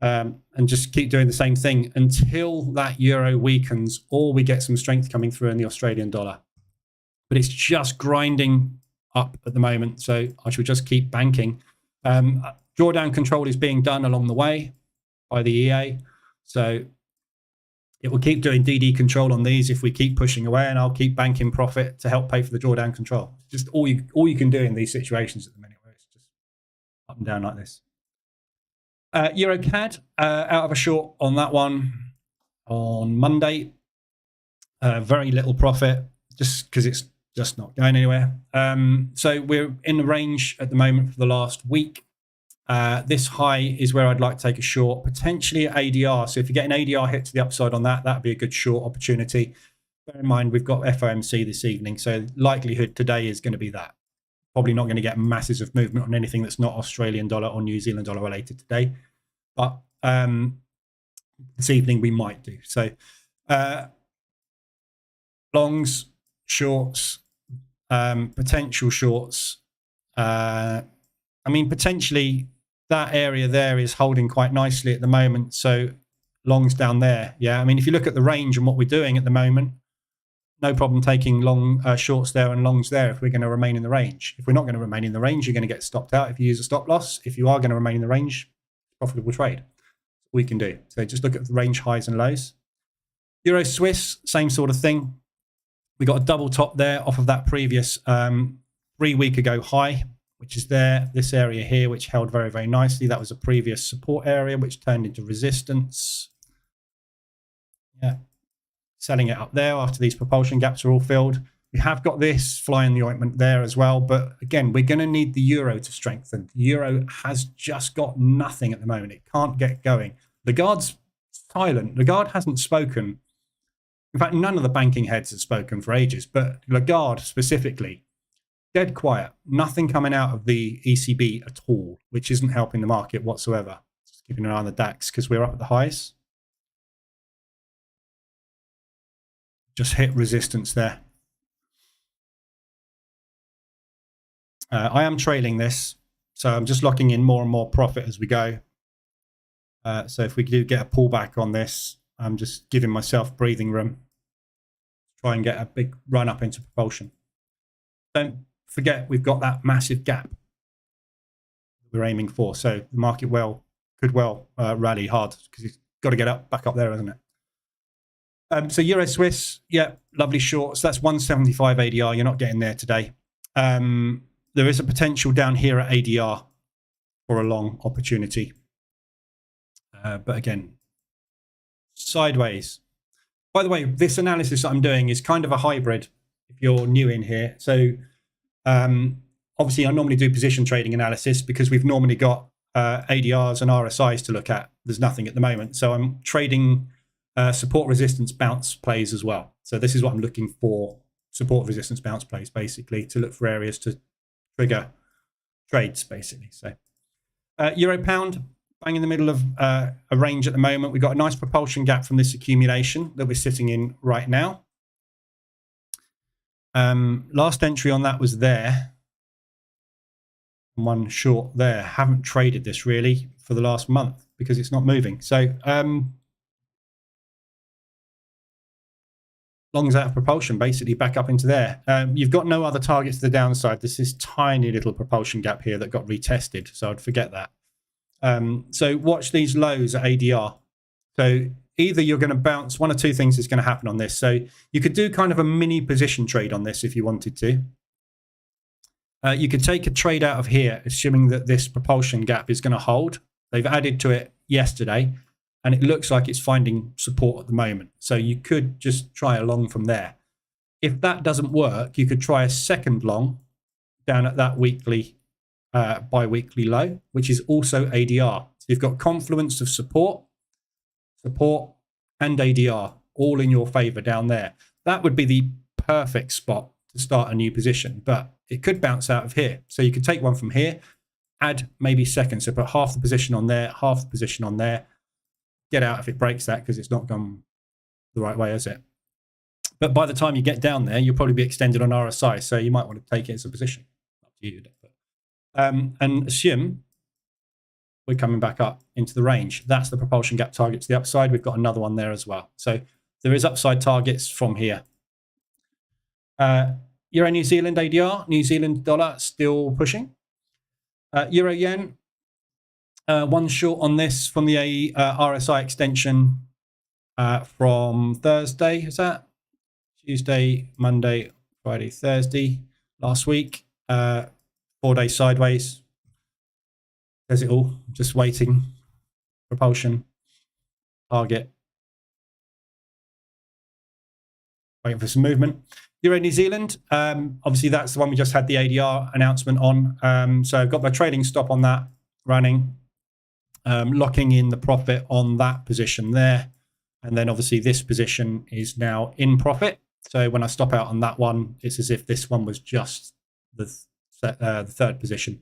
And just keep doing the same thing until that euro weakens or we get some strength coming through in the Australian dollar. But it's just grinding up at the moment, so I shall just keep banking. Drawdown control is being done along the way by the EA, so it will keep doing DD control on these if we keep pushing away, and I'll keep banking profit to help pay for the drawdown control. Just all you can do in these situations at the minute where it's just up and down like this. Euro CAD, out of a short on that one on Monday. Very little profit just because it's just not going anywhere. So we're in the range at the moment for the last week. This high is where I'd like to take a short, potentially at ADR. So if you get an ADR hit to the upside on that, that'd be a good short opportunity. Bear in mind, we've got FOMC this evening, so likelihood today is going to be that. Probably not going to get masses of movement on anything that's not Australian dollar or New Zealand dollar related today. But this evening we might do. So longs, shorts, potential shorts. I mean, potentially that area there is holding quite nicely at the moment. So longs down there. Yeah, I mean, if you look at the range and what we're doing at the moment, no problem taking long shorts there and longs there if we're going to remain in the range. If we're not going to remain in the range, you're going to get stopped out if you use a stop loss. If you are going to remain in the range, profitable trade. We can do. So just look at the range highs and lows. Euro Swiss, same sort of thing. We got a double top there off of that previous 3 week ago high, which is there, this area here, which held very, very nicely. That was a previous support area, which turned into resistance. Yeah. Selling it up there after these propulsion gaps are all filled. We have got this fly in the ointment there as well. But again, we're going to need the euro to strengthen. The euro has just got nothing at the moment. It can't get going. Lagarde's silent. Lagarde hasn't spoken. In fact, none of the banking heads have spoken for ages. But Lagarde specifically, dead quiet. Nothing coming out of the ECB at all, which isn't helping the market whatsoever. Just keeping an eye on the DAX because we're up at the highs. Just hit resistance there. I am trailing this, so I'm just locking in more and more profit as we go. So if we do get a pullback on this, I'm just giving myself breathing room to try and get a big run up into propulsion. Don't forget, we've got that massive gap we're aiming for. So the market could well rally hard because it's got to get up back up there, hasn't it? So Euro Swiss, yeah, lovely shorts. That's 175 ADR. You're not getting there today. There is a potential down here at ADR for a long opportunity. But again, sideways. By the way, this analysis that I'm doing is kind of a hybrid if you're new in here. So obviously I normally do position trading analysis because we've normally got ADRs and RSIs to look at. There's nothing at the moment. So I'm trading support resistance bounce plays as well. So this is what I'm looking for, support resistance bounce plays, basically, to look for areas to trigger trades, basically. So Euro Pound, bang in the middle of a range at the moment. We've got a nice propulsion gap from this accumulation that we're sitting in right now. Last entry on that was there. One short there. Haven't traded this really for the last month because it's not moving. So longs out of propulsion, basically back up into there. You've got no other targets to the downside. This is tiny little propulsion gap here that got retested, so I'd forget that. So watch these lows at ADR. So either you're going to bounce, one or two things is going to happen on this. So you could do kind of a mini position trade on this if you wanted to. You could take a trade out of here, assuming that this propulsion gap is going to hold. They've added to it yesterday, and it looks like it's finding support at the moment. So you could just try a long from there. If that doesn't work, you could try a second long down at that weekly, bi-weekly low, which is also ADR. So you've got confluence of support, and ADR all in your favor down there. That would be the perfect spot to start a new position, but it could bounce out of here. So you could take one from here, add maybe second. So put half the position on there, half the position on there. Get out if it breaks that, because it's not gone the right way, is it? But by the time you get down there, you'll probably be extended on RSI. So you might want to take it as a position. Up to you. And assume we're coming back up into the range. That's the propulsion gap target to the upside. We've got another one there as well. So there is upside targets from here. Euro New Zealand ADR, New Zealand dollar still pushing. Euro yen, one short on this from the RSI extension from Thursday. Is that Tuesday, Monday, Friday, Thursday last week? 4 days sideways. There's it all. Just waiting. Propulsion target. Waiting for some movement. Euro New Zealand, obviously that's the one we just had the ADR announcement on. So I've got my trading stop on that running, locking in the profit on that position there. And then obviously this position is now in profit. So when I stop out on that one, it's as if this one was just the third position,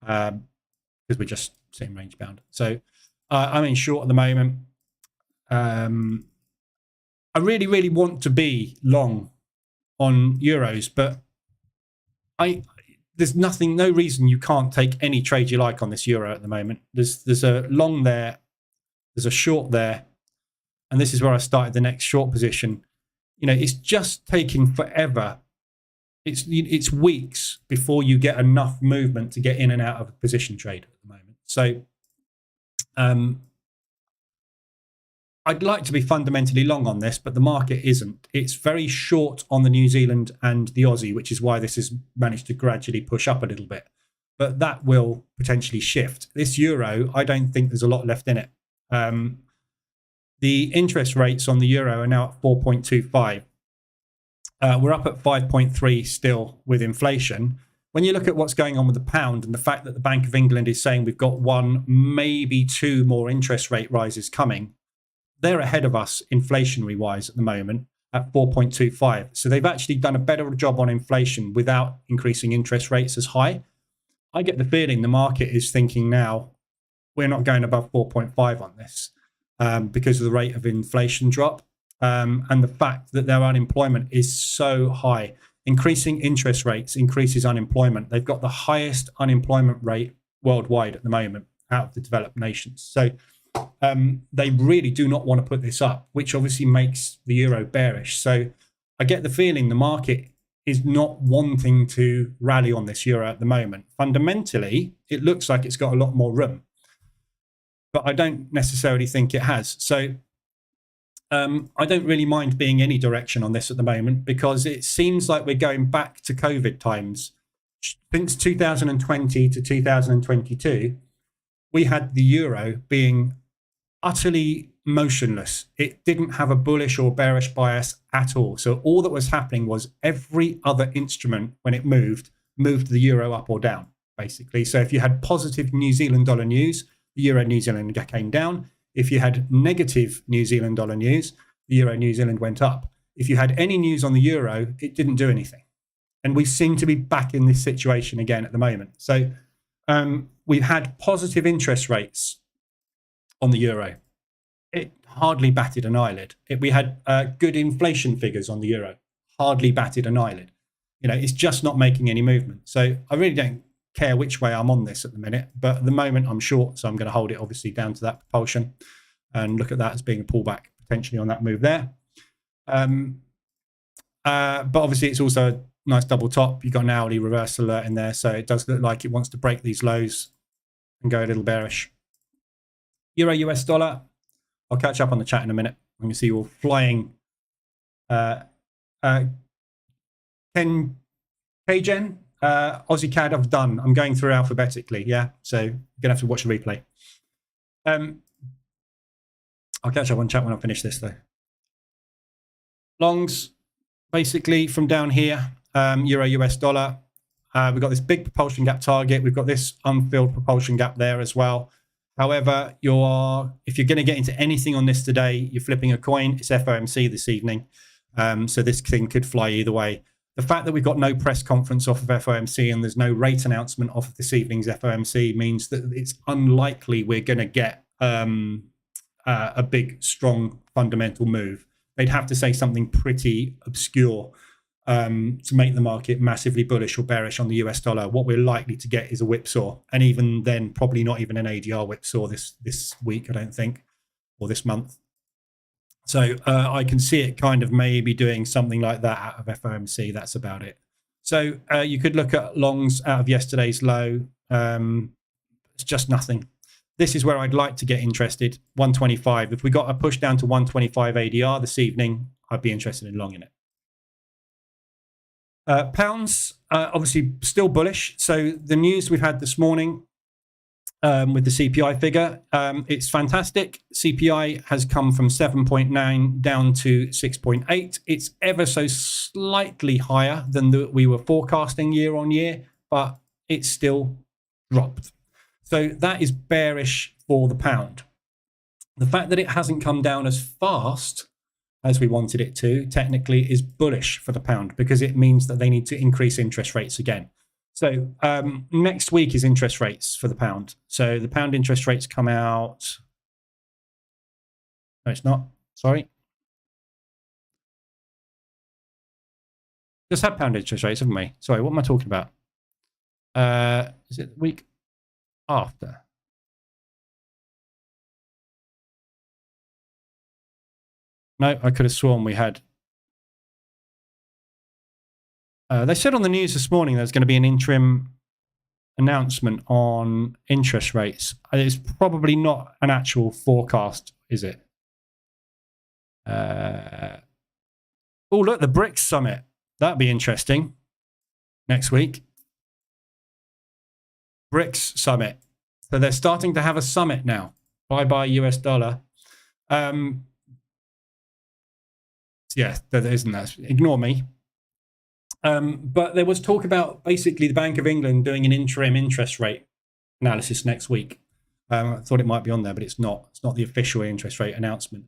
because we're just sitting range bound. So I'm in short at the moment. I really, really want to be long on euros, but there's no reason you can't take any trade you like on this euro at the moment. There's a long there, there's a short there, and this is where I started the next short position. You know, it's just taking forever. It's weeks before you get enough movement to get in and out of a position trade at the moment. So I'd like to be fundamentally long on this, but the market isn't. It's very short on the New Zealand and the Aussie, which is why this has managed to gradually push up a little bit. But that will potentially shift. This euro, I don't think there's a lot left in it. The interest rates on the euro are now at 4.25. We're up at 5.3 still with inflation. When you look at what's going on with the pound and the fact that the Bank of England is saying we've got 1, maybe 2 more interest rate rises coming, they're ahead of us inflationary wise at the moment at 4.25. So they've actually done a better job on inflation without increasing interest rates as high. I get the feeling the market is thinking now we're not going above 4.5 on this because of the rate of inflation drop and the fact that their unemployment is so high. Increasing interest rates increases unemployment. They've got the highest unemployment rate worldwide at the moment out of the developed nations. So they really do not want to put this up, which obviously makes the euro bearish. So I get the feeling the market is not wanting to rally on this euro at the moment. Fundamentally, it looks like it's got a lot more room, but I don't necessarily think it has. So I don't really mind being any direction on this at the moment, because it seems like we're going back to COVID times. Since 2020 to 2022, we had the euro being utterly motionless. It didn't have a bullish or bearish bias at all. So all that was happening was every other instrument, when it moved the euro up or down, basically. So if you had positive New Zealand dollar news, the euro New Zealand came down. If you had negative New Zealand dollar news, the euro New Zealand went up. If you had any news on the euro, it didn't do anything. And we seem to be back in this situation again at the moment. So we've had positive interest rates on the euro. It hardly batted an eyelid. We had good inflation figures on the euro. Hardly batted an eyelid. You know, it's just not making any movement. So I really don't care which way I'm on this at the minute. But at the moment I'm short, so I'm going to hold it obviously down to that propulsion and look at that as being a pullback potentially on that move there. But obviously it's also a nice double top. You've got an hourly reverse alert in there, so it does look like it wants to break these lows and go a little bearish. Euro US dollar, I'll catch up on the chat in a minute. I can see you're flying. Ken KGen, Aussie CAD, I've done. I'm going through alphabetically, yeah. So you're gonna have to watch the replay. I'll catch up on chat when I finish this though. Longs, basically from down here, Euro US dollar. We've got this big propulsion gap target. We've got this unfilled propulsion gap there as well. However, if you're going to get into anything on this today, you're flipping a coin. It's FOMC this evening. So this thing could fly either way. The fact that we've got no press conference off of FOMC and there's no rate announcement off of this evening's FOMC means that it's unlikely we're going to get a big, strong fundamental move. They'd have to say something pretty obscure to make the market massively bullish or bearish on the US dollar. What we're likely to get is a whipsaw, and even then, probably not even an ADR whipsaw this week, I don't think, or this month. So I can see it kind of maybe doing something like that out of FOMC. That's about it. So you could look at longs out of yesterday's low. It's just nothing. This is where I'd like to get interested. 125. If we got a push down to 125 ADR this evening, I'd be interested in longing it. Pounds, obviously still bullish. So the news we've had this morning with the CPI figure, it's fantastic. CPI has come from 7.9 down to 6.8. It's ever so slightly higher than we were forecasting year on year, but it's still dropped. So that is bearish for the pound. The fact that it hasn't come down as fast as we wanted it to, technically, is bullish for the pound because it means that they need to increase interest rates again. So next week is interest rates for the pound. So the pound interest rates come out. No, it's not. Sorry. Just had pound interest rates, haven't we? Sorry, what am I talking about? Is it the week after? No, I could have sworn we had. They said on the news this morning there's going to be an interim announcement on interest rates. It's probably not an actual forecast, is it? Oh, look, the BRICS summit. That'd be interesting next week. BRICS summit. So they're starting to have a summit now. Bye-bye US dollar. Yeah, there isn't that. Ignore me. But there was talk about basically the Bank of England doing an interim interest rate analysis next week. I thought it might be on there, but it's not. It's not the official interest rate announcement.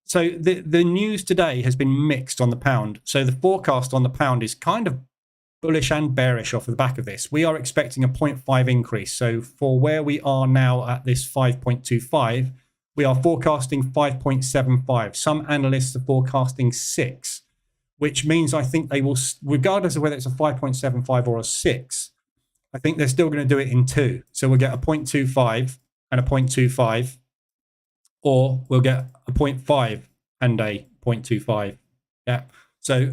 So the news today has been mixed on the pound. So the forecast on the pound is kind of bullish and bearish off of the back of this. We are expecting a 0.5 increase. So for where we are now at this 5.25, we are forecasting 5.75. Some analysts are forecasting 6, which means I think they will, regardless of whether it's a 5.75 or a 6, I think they're still going to do it in 2. So we'll get a 0.25 and a 0.25, or we'll get a 0.5 and a 0.25. Yeah. So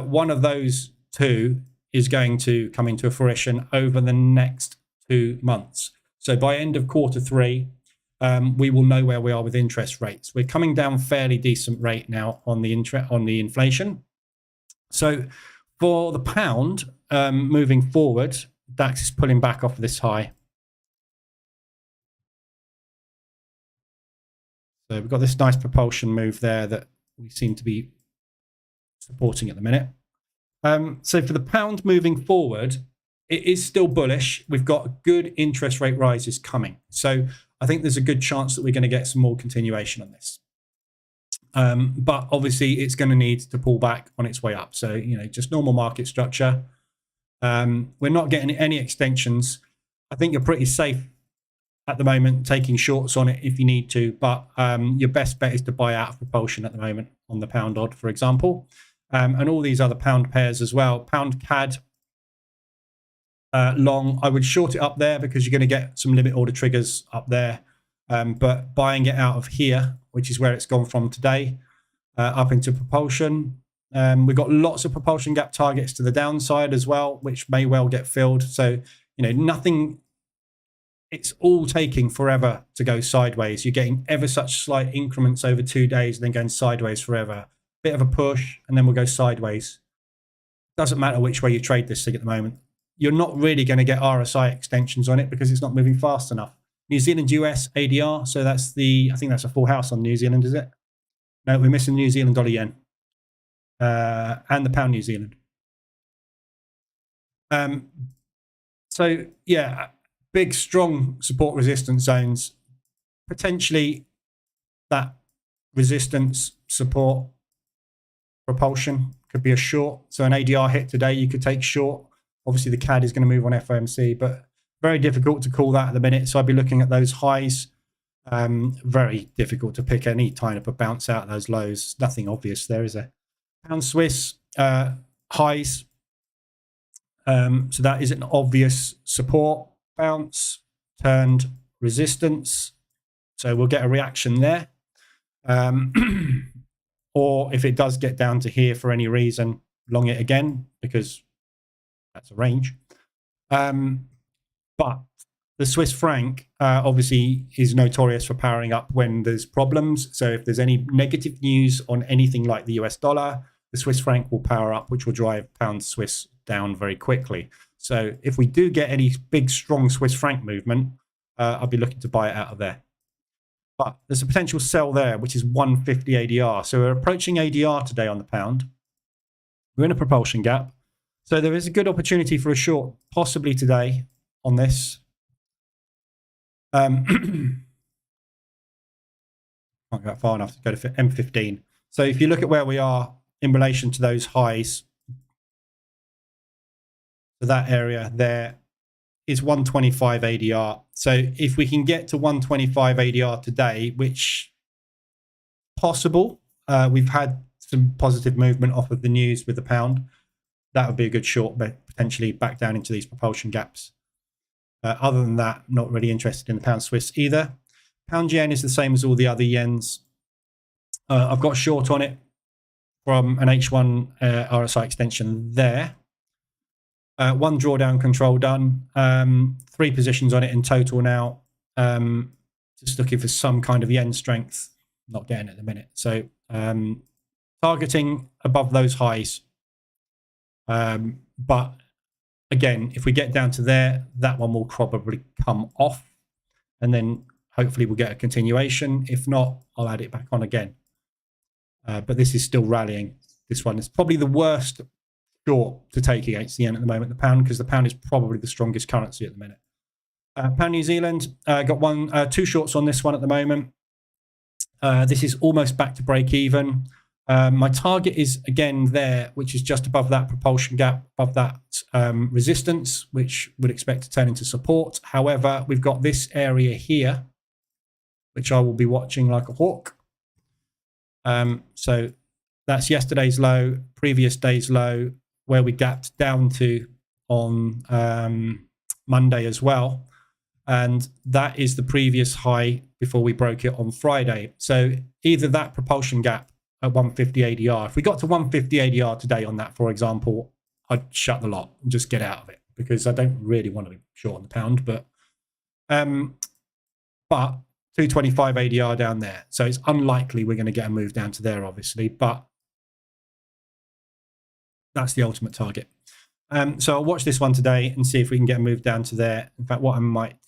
one of those two is going to come into fruition over the next 2 months. So by end of Q3, we will know where we are with interest rates. We're coming down fairly decent rate now on the inflation. So for the pound, moving forward, DAX is pulling back off of this high. So we've got this nice propulsion move there that we seem to be supporting at the minute. So for the pound moving forward, it is still bullish. We've got good interest rate rises coming. So I think there's a good chance that we're going to get some more continuation on this. But obviously it's going to need to pull back on its way up. So, you know, just normal market structure. We're not getting any extensions. I think you're pretty safe at the moment taking shorts on it if you need to. But your best bet is to buy out of propulsion at the moment on the pound odd, for example. And all these other pound pairs as well. Pound CAD long, I would short it up there because you're going to get some limit order triggers up there. But buying it out of here, which is where it's gone from today, up into propulsion. We've got lots of propulsion gap targets to the downside as well, which may well get filled. So, you know, nothing it's all taking forever to go sideways. You're getting ever such slight increments over 2 days and then going sideways forever. Bit of a push and then we'll go sideways. Doesn't matter which way you trade this thing at the moment. You're not really going to get RSI extensions on it because it's not moving fast enough. New Zealand US ADR, so that's I think that's a full house on New Zealand, is it? No, we're missing New Zealand dollar yen and the pound New Zealand. So yeah, big strong support resistance zones. Potentially that resistance support propulsion could be a short. So an ADR hit today, you could take short. Obviously the CAD is going to move on FOMC, but very difficult to call that at the minute. So I'd be looking at those highs. Very difficult to pick any kind of a bounce out of those lows. Nothing obvious there, is there? Pound Swiss highs. So that is an obvious support bounce turned resistance. So we'll get a reaction there. Or if it does get down to here for any reason, long it again because that's a range. But the Swiss franc obviously is notorious for powering up when there's problems. So if there's any negative news on anything like the US dollar, the Swiss franc will power up, which will drive pound Swiss down very quickly. So if we do get any big, strong Swiss franc movement, I'll be looking to buy it out of there. But there's a potential sell there, which is 150 ADR. So we're approaching ADR today on the pound. We're in a propulsion gap. So there is a good opportunity for a short, possibly today on this. Can't go far enough to go to M15. So if you look at where we are in relation to those highs, so that area there is 125 ADR. So if we can get to 125 ADR today, which possible, we've had some positive movement off of the news with the pound. That would be a good short, but potentially back down into these propulsion gaps. Other than that, not really interested in the pound Swiss either. Pound yen is the same as all the other yens. I've got a short on it from an H1 RSI extension there. One drawdown control done. 3 positions on it in total now. Just looking for some kind of yen strength. Not getting it at the minute. So targeting above those highs. But again, if we get down to there, that one will probably come off. And then hopefully we'll get a continuation. If not, I'll add it back on again. But this is still rallying. This one is probably the worst short to take against the yen at the moment, the pound, because the pound is probably the strongest currency at the minute. Pound New Zealand, got 2 shorts on this one at the moment. This is almost back to break even. My target is again there, which is just above that propulsion gap, above that resistance, which would expect to turn into support. However, we've got this area here, which I will be watching like a hawk. So that's yesterday's low, previous day's low, where we gapped down to on Monday as well. And that is the previous high before we broke it on Friday. So either that propulsion gap at 150 ADR, if we got to 150 ADR today on that, for example, I'd shut the lot and just get out of it because I don't really want to be short on the pound. But 225 ADR down there. So it's unlikely we're going to get a move down to there, obviously, but that's the ultimate target. So I'll watch this one today and see if we can get a move down to there. In fact, what I might...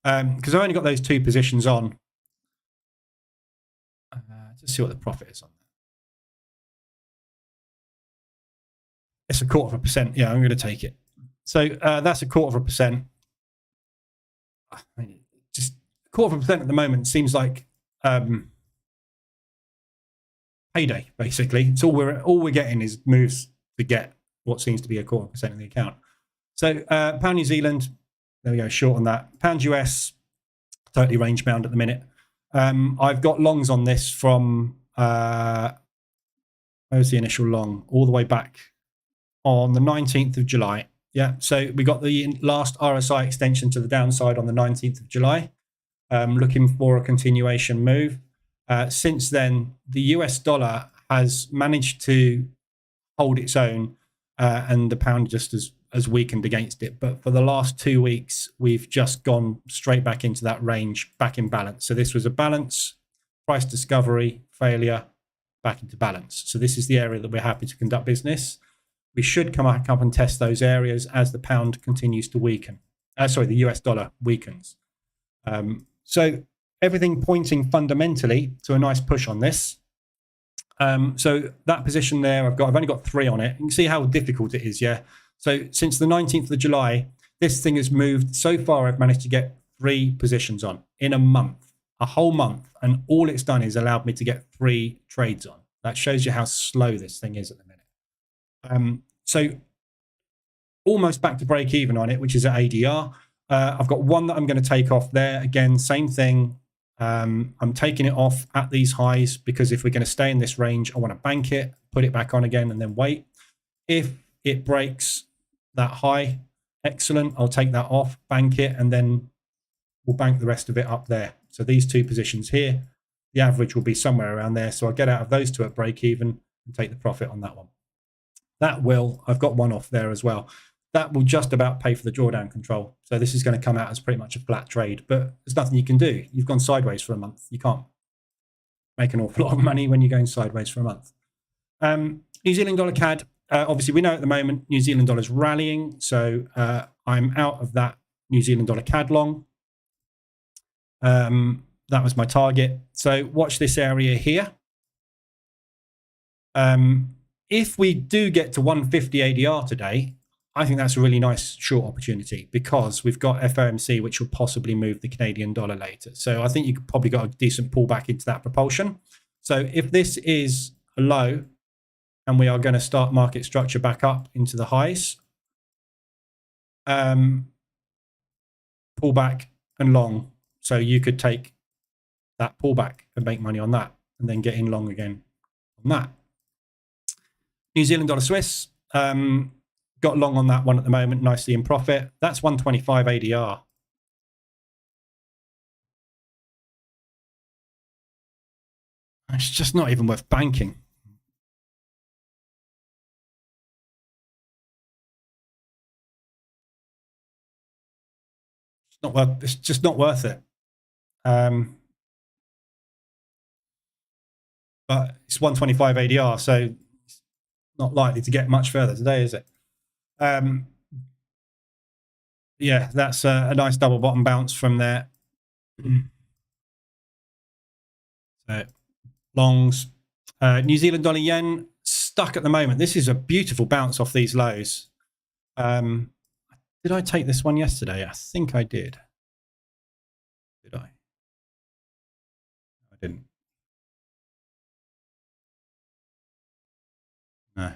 because I've only got those 2 positions on. Just see what the profit is on that. It's 0.25%. Yeah, I'm going to take it. So that's 0.25%. I mean, just 0.25% at the moment seems like payday, basically. It's all we're getting is moves to get what seems to be 0.25% in the account. So pound New Zealand, there we go, short on that. Pound US, totally range bound at the minute. I've got longs on this from where's the initial long? All the way back on the 19th of July. Yeah, so we got the last RSI extension to the downside on the 19th of July. Looking for a continuation move. Since then, the US dollar has managed to hold its own, and the pound just has has weakened against it. But for the last 2 weeks, we've just gone straight back into that range, back in balance. So this was a balance, price discovery, failure, back into balance. So this is the area that we're happy to conduct business. We should come back up and test those areas as the pound continues to weaken. The US dollar weakens. So everything pointing fundamentally to a nice push on this. So that position there, I've only got 3 on it. You can see how difficult it is, yeah? So since the 19th of July, this thing has moved. So far, I've managed to get 3 positions on in a month, a whole month. And all it's done is allowed me to get 3 trades on. That shows you how slow this thing is at the minute. So almost back to break even on it, which is at ADR. I've got one that I'm going to take off there. Again, same thing. I'm taking it off at these highs because if we're going to stay in this range, I want to bank it, put it back on again, and then wait. If it breaks that high, excellent. I'll take that off, bank it, and then we'll bank the rest of it up there. So these 2 positions here, the average will be somewhere around there. So I'll get out of those 2 at break even and take the profit on that one. I've got one off there as well. That will just about pay for the drawdown control. So this is going to come out as pretty much a flat trade, but there's nothing you can do. You've gone sideways for a month. You can't make an awful lot of money when you're going sideways for a month. New Zealand dollar CAD. Obviously, we know at the moment New Zealand dollar is rallying. So I'm out of that New Zealand dollar CAD long. That was my target. So watch this area here. If we do get to 150 ADR today, I think that's a really nice short opportunity because we've got FOMC, which will possibly move the Canadian dollar later. So I think you could probably got a decent pullback into that propulsion. So if this is a low and we are going to start market structure back up into the highs, pullback and long. So you could take that pullback and make money on that and then get in long again on that. New Zealand dollar Swiss. Got long on that one at the moment, nicely in profit. That's 125 ADR. It's just not even worth banking. It's just not worth it. But it's 125 ADR, so it's not likely to get much further today, is it? Yeah, that's a nice double bottom bounce from there. So longs, New Zealand dollar yen stuck at the moment. This is a beautiful bounce off these lows. Did I take this one yesterday? I think I did. Did I? I didn't. No.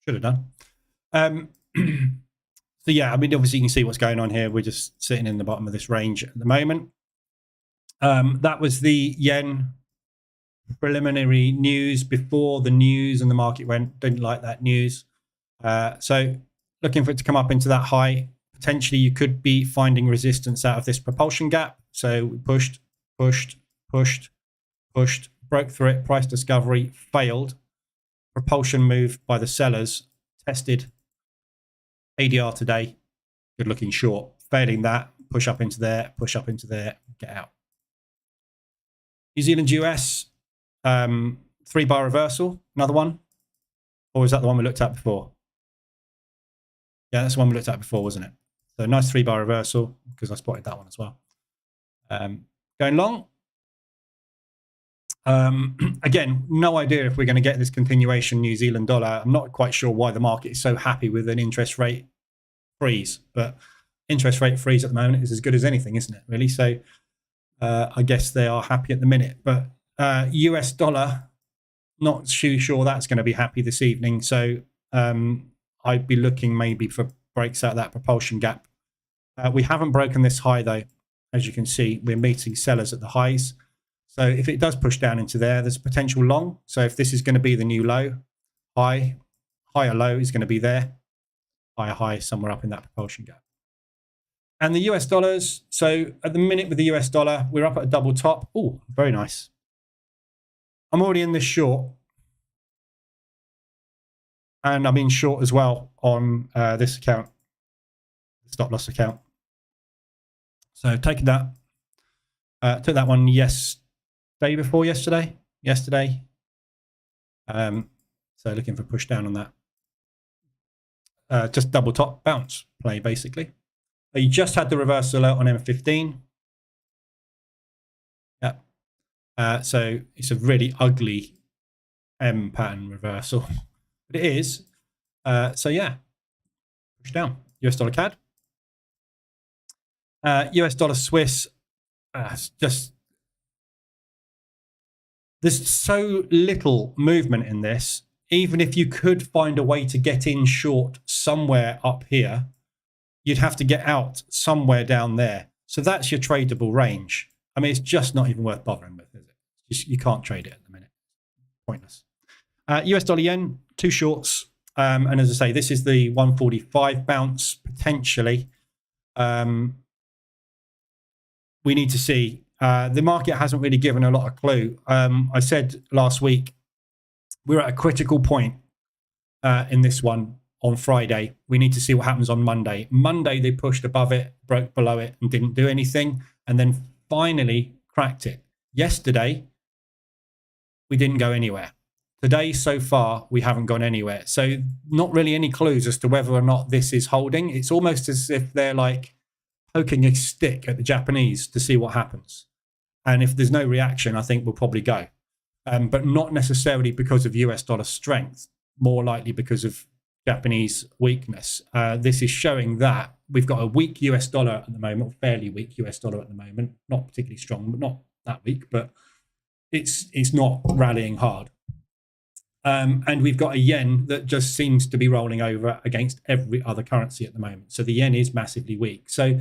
Should have done. So yeah, I mean, obviously you can see what's going on here. We're just sitting in the bottom of this range at the moment. That was the yen preliminary news before the news and the market didn't like that news. So looking for it to come up into that high. Potentially you could be finding resistance out of this propulsion gap. So we pushed, broke through it, price discovery, failed. Propulsion move by the sellers, tested ADR today, good looking short. Failing that, push up into there, get out. New Zealand US, 3-bar reversal, another one. Or was that the one we looked at before? Yeah, that's the one we looked at before, wasn't it? So nice 3-bar reversal, because I spotted that one as well. Going long. Again, no idea if we're going to get this continuation New Zealand dollar. I'm not quite sure why the market is so happy with an interest rate freeze, but interest rate freeze at the moment is as good as anything, isn't it, really? So I guess they are happy at the minute. But US dollar, not too sure that's going to be happy this evening. So I'd be looking maybe for breaks out of that propulsion gap. We haven't broken this high, though. As you can see, we're meeting sellers at the highs. So if it does push down into there, there's potential long. So if this is going to be the new low, higher low is going to be there. High somewhere up in that propulsion gap. And the US dollars. So at the minute with the US dollar, we're up at a double top. Oh, very nice. I'm already in this short. And I'm in short as well on this account, the stop loss account. So taking that, took that one day before yesterday. So looking for push down on that. Just double top bounce play basically. You just had the reversal on M15. Yeah. So it's a really ugly M pattern reversal, but it is. So yeah, push down. US dollar CAD. US dollar Swiss. Just there's so little movement in this. Even if you could find a way to get in short somewhere up here, you'd have to get out somewhere down there. So that's your tradable range. I mean, it's just not even worth bothering with, is it? You can't trade it at the minute. Pointless. US dollar yen, 2 shorts. And as I say, this is the 145 bounce potentially. We need to see. The market hasn't really given a lot of clue. I said last week, we're at a critical point in this one on Friday. We need to see what happens on Monday. Monday, they pushed above it, broke below it, and didn't do anything, and then finally cracked it. Yesterday, we didn't go anywhere. Today, so far, we haven't gone anywhere. So not really any clues as to whether or not this is holding. It's almost as if they're like poking a stick at the Japanese to see what happens. And if there's no reaction, I think we'll probably go. But not necessarily because of US dollar strength, more likely because of Japanese weakness. This is showing that we've got a weak US dollar at the moment, or fairly weak US dollar at the moment. Not particularly strong, but not that weak, but it's not rallying hard. And we've got a yen that just seems to be rolling over against every other currency at the moment. So the yen is massively weak. So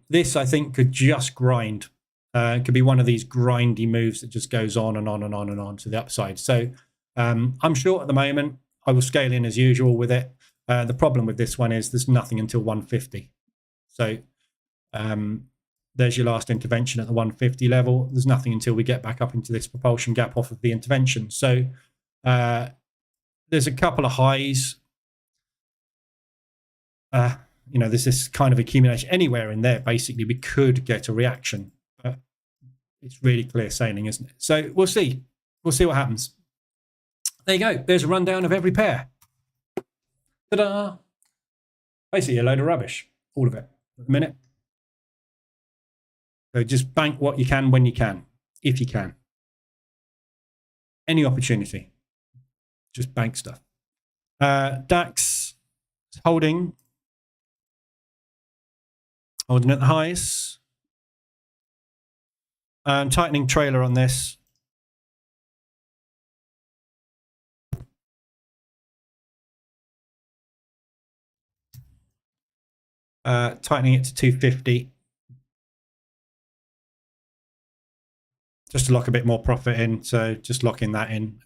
this, I think, could just grind. Could be one of these grindy moves that just goes on and on and on and on to the upside. So I'm short at the moment. I will scale in as usual with it. The problem with this one is there's nothing until 150. So there's your last intervention at the 150 level. There's nothing until we get back up into this propulsion gap off of the intervention. So there's a couple of highs. There's this kind of accumulation anywhere in there. Basically, we could get a reaction. But it's really clear sailing, isn't it? So we'll see. We'll see what happens. There you go. There's a rundown of every pair. Ta-da! Basically a load of rubbish. All of it at the minute. So just bank what you can when you can, if you can. Any opportunity. Just bank stuff. DAX holding at the highs. Tightening trailer on this. Tightening it to 250. Just to lock a bit more profit in. So just locking that in.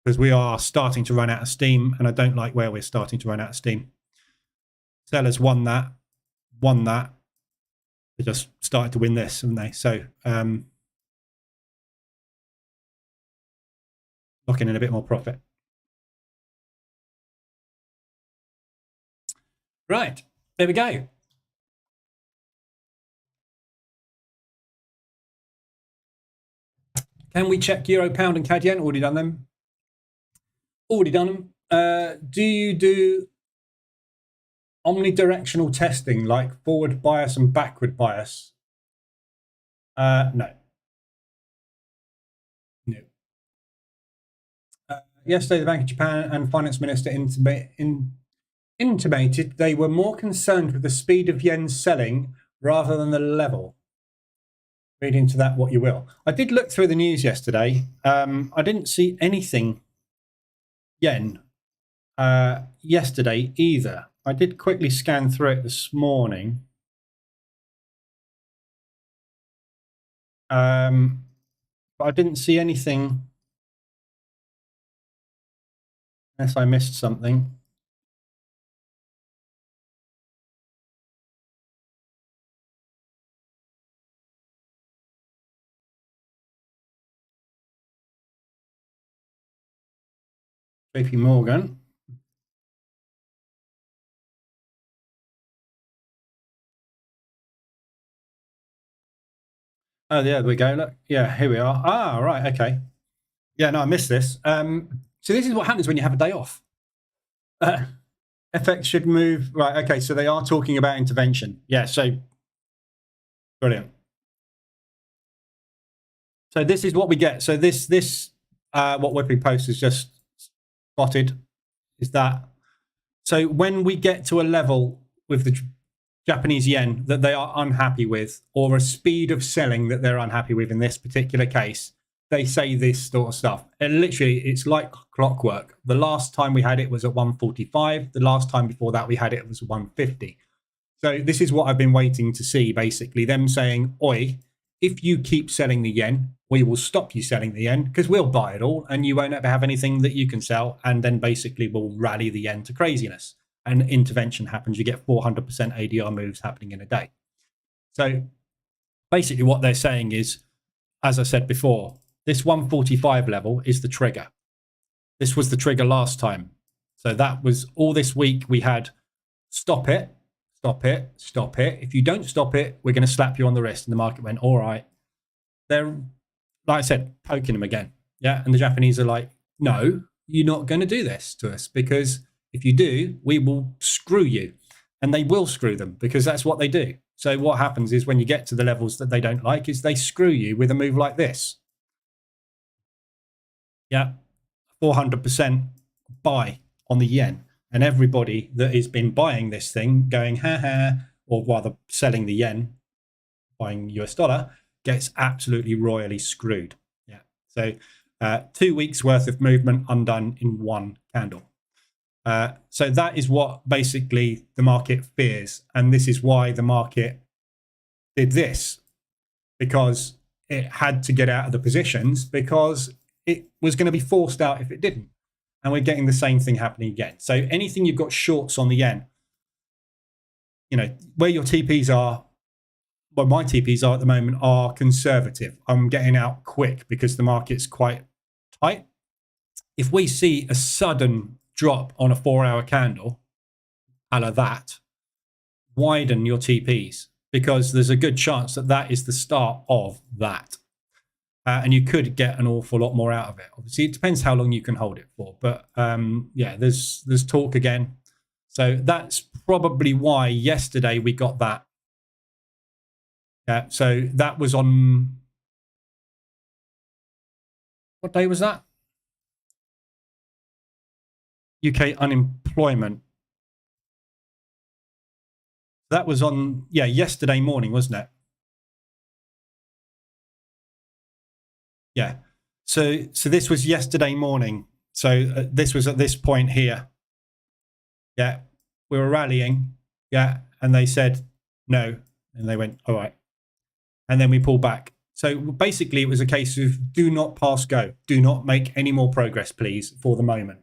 Because we are starting to run out of steam, and I don't like where we're starting to run out of steam. Sellers won that. They just started to win this, haven't they? So locking in a bit more profit. Right, there we go. Can we check Euro, Pound, and CAD Yen? Already done them. Do you do omnidirectional testing like forward bias and backward bias? No. Yesterday, the Bank of Japan and Finance Minister intimated they were more concerned with the speed of yen selling rather than the level. Read into that what you will. I did look through the news yesterday. I didn't see anything yen yesterday either. I did quickly scan through it this morning. But I didn't see anything, unless I missed something. JP Morgan. Oh, yeah, there we go. Look, yeah, here we are. Ah, right, okay. Yeah, no, I missed this. So this is what happens when you have a day off. FX should move. Right, okay, so they are talking about intervention. Yeah, so brilliant. So this is what we get. So this what Whippy Post has just spotted is that. So when we get to a level with the Japanese yen that they are unhappy with, or a speed of selling that they're unhappy with in this particular case, they say this sort of stuff. And literally, it's like clockwork. The last time we had it was at 145. The last time before that we had it was 150. So this is what I've been waiting to see, basically. Them saying, oi, if you keep selling the yen, we will stop you selling the yen because we'll buy it all and you won't ever have anything that you can sell. And then basically we'll rally the yen to craziness. And intervention happens. You get 400% ADR moves happening in a day. So basically what they're saying is, as I said before, this 145 level is the trigger. This was the trigger last time. So that was all this week. We had stop it, stop it, stop it. If you don't stop it, we're going to slap you on the wrist. And the market went, all right. They're, like I said, poking them again. Yeah. And the Japanese are like, no, you're not going to do this to us, because if you do, we will screw you. And they will screw them, because that's what they do. So what happens is when you get to the levels that they don't like, is they screw you with a move like this. Yeah, 400% buy on the yen. And everybody that has been buying this thing going, ha ha, or rather selling the yen, buying US dollar, gets absolutely royally screwed. Yeah. So 2 weeks worth of movement undone in one candle. So that is what basically the market fears. And this is why the market did this, because it had to get out of the positions, because it was going to be forced out if it didn't. And we're getting the same thing happening again. So anything you've got shorts on the yen, you know, where your TPs are, well, my TPs are at the moment are conservative. I'm getting out quick because the market's quite tight. If we see a sudden drop on a 4-hour candle, a la that, widen your TPs, because there's a good chance that that is the start of that. And you could get an awful lot more out of it. Obviously, it depends how long you can hold it for. But yeah, there's talk again. So that's probably why yesterday we got that. Yeah, so that was on, what day was that? UK unemployment. That was on, yeah, yesterday morning, wasn't it? Yeah. So this was yesterday morning. So this was at this point here. Yeah. We were rallying. Yeah. And they said no. And they went, all right. And then we pulled back. So basically it was a case of do not pass go. Do not make any more progress, please, for the moment.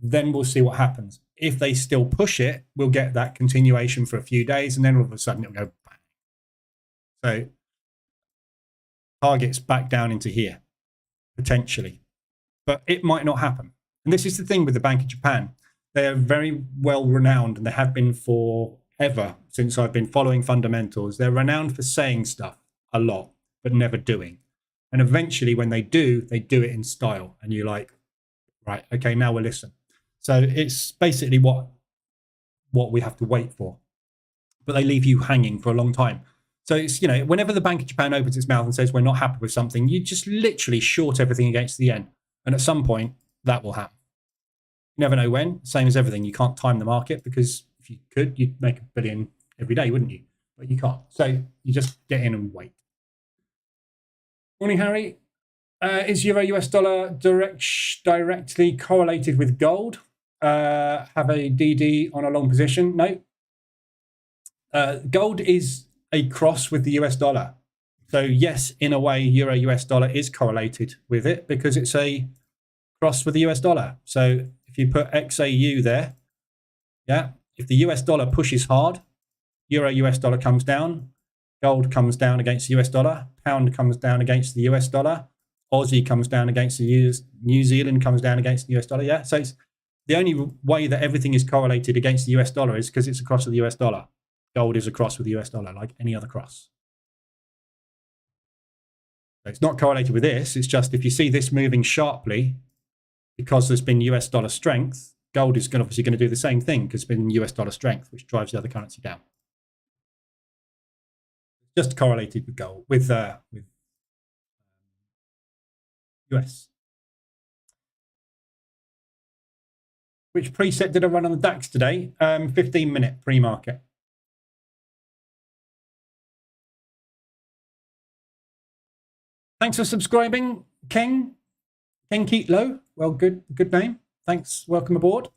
Then we'll see what happens. If they still push it, we'll get that continuation for a few days. And then all of a sudden it'll go bang. So targets back down into here, potentially. But it might not happen. And this is the thing with the Bank of Japan. They are very well renowned, and they have been forever since I've been following fundamentals. They're renowned for saying stuff a lot, but never doing. And eventually when they do it in style. And you're like, right, okay, now we'll listen. So it's basically what we have to wait for. But they leave you hanging for a long time. So it's, you know, whenever the Bank of Japan opens its mouth and says we're not happy with something, you just literally short everything against the yen. And at some point, that will happen. You never know when. Same as everything. You can't time the market, because if you could, you'd make $1 billion every day, wouldn't you? But you can't. So you just get in and wait. Morning, Harry. Is euro US dollar directly correlated with gold? Have a DD on a long position? No. Gold is a cross with the US dollar. So yes, in a way, euro US dollar is correlated with it, because it's a cross with the US dollar. So if you put XAU there, yeah, if the US dollar pushes hard, euro US dollar comes down, gold comes down against the US dollar, pound comes down against the US dollar, Aussie comes down against the New Zealand comes down against the US dollar. Yeah. So it's the only way that everything is correlated against the US dollar is because it's a cross of the US dollar. Gold is a cross with the US dollar, like any other cross. So it's not correlated with this. It's just if you see this moving sharply because there's been US dollar strength, gold is obviously going to do the same thing because it's been US dollar strength, which drives the other currency down. Just correlated with gold, with US. Which preset did I run on the DAX today? 15-minute pre-market. Thanks for subscribing, Ken Keatlow. Well, good name. Thanks. Welcome aboard.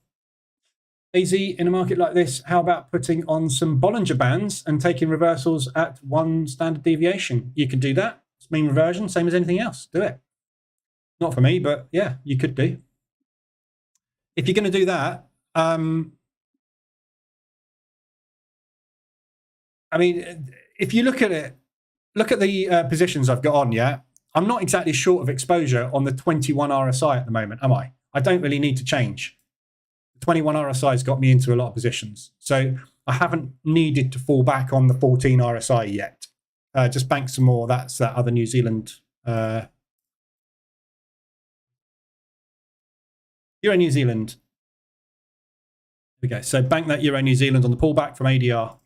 AZ, in a market like this, how about putting on some Bollinger Bands and taking reversals at 1 standard deviation? You could do that. It's mean reversion, same as anything else. Do it. Not for me, but yeah, you could do. If you're going to do that, I mean, if you look at it, look at the positions I've got on, yeah? I'm not exactly short of exposure on the 21 RSI at the moment, am I? I don't really need to change. The 21 RSI has got me into a lot of positions. So I haven't needed to fall back on the 14 RSI yet. Just bank some more. That's that other New Zealand. Euro New Zealand. There we go. So bank that Euro New Zealand on the pullback from ADR.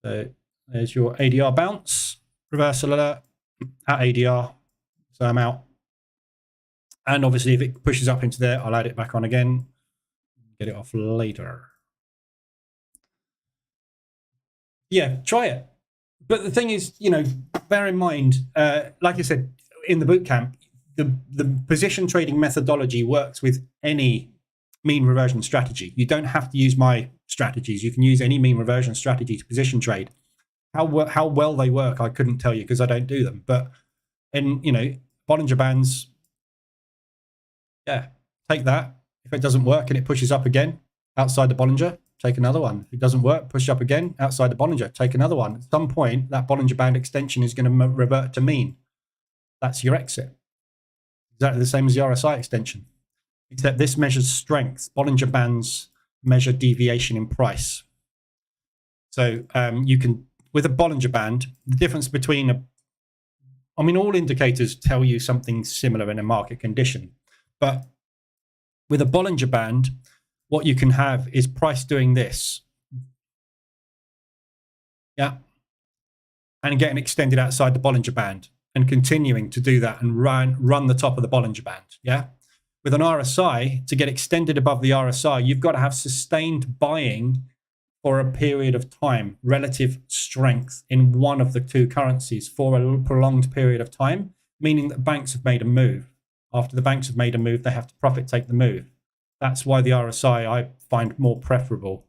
So there's your ADR bounce, reversal alert at ADR. So I'm out. And obviously, if it pushes up into there, I'll add it back on again. Get it off later. Yeah, try it. But the thing is, you know, bear in mind, like I said, in the bootcamp, the position trading methodology works with any mean reversion strategy. You don't have to use my strategies. You can use any mean reversion strategy to position trade. How well they work, I couldn't tell you because I don't do them. But in, you know, Bollinger Bands, yeah, take that. If it doesn't work and it pushes up again outside the Bollinger, take another one. If it doesn't work, push up again outside the Bollinger, take another one. At some point, that Bollinger Band extension is going to revert to mean. That's your exit. Exactly the same as the RSI extension, except this measures strength. Bollinger Bands measure deviation in price. So you can, with a Bollinger Band, the difference between I mean, all indicators tell you something similar in a market condition. But with a Bollinger Band, what you can have is price doing this. Yeah. And getting extended outside the Bollinger Band and continuing to do that and run the top of the Bollinger Band. Yeah. With an RSI, to get extended above the RSI, you've got to have sustained buying for a period of time, relative strength in one of the two currencies for a prolonged period of time, meaning that banks have made a move. After the banks have made a move, they have to profit take the move. That's why the RSI I find more preferable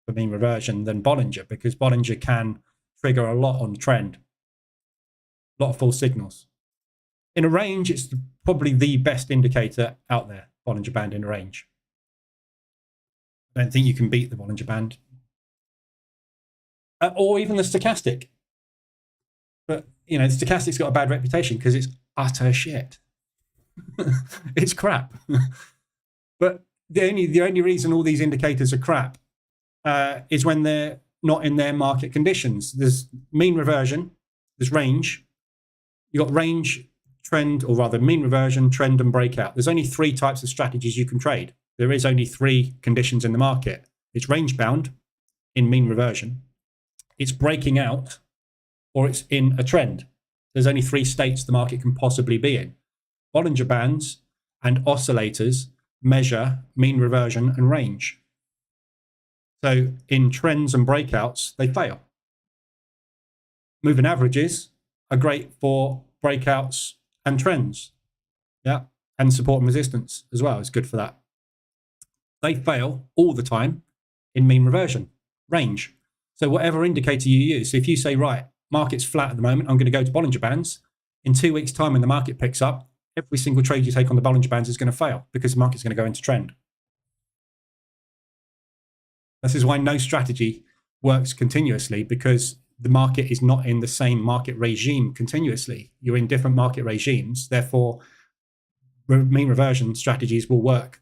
for mean reversion than Bollinger, because Bollinger can trigger a lot on trend, a lot of false signals. In a range, it's probably the best indicator out there, Bollinger Band in a range. I don't think you can beat the Bollinger Band. Or even the stochastic. But, you know, the stochastic's got a bad reputation because it's utter shit. It's crap. But the only reason all these indicators are crap is when they're not in their market conditions. There's mean reversion, there's range. You've got range, trend, or rather mean reversion, trend, and breakout. There's only 3 types of strategies you can trade. There is only 3 conditions in the market. It's range bound in mean reversion. It's breaking out, or it's in a trend. There's only 3 states the market can possibly be in. Bollinger Bands and oscillators measure mean reversion and range. So in trends and breakouts, they fail. Moving averages are great for breakouts and trends. Yeah, and support and resistance as well is good for that. They fail all the time in mean reversion, range. So whatever indicator you use, so if you say, right, market's flat at the moment, I'm going to go to Bollinger Bands. In 2 weeks' time, when the market picks up, every single trade you take on the Bollinger Bands is going to fail because the market's going to go into trend. This is why no strategy works continuously, because the market is not in the same market regime continuously. You're in different market regimes. Therefore, mean reversion strategies will work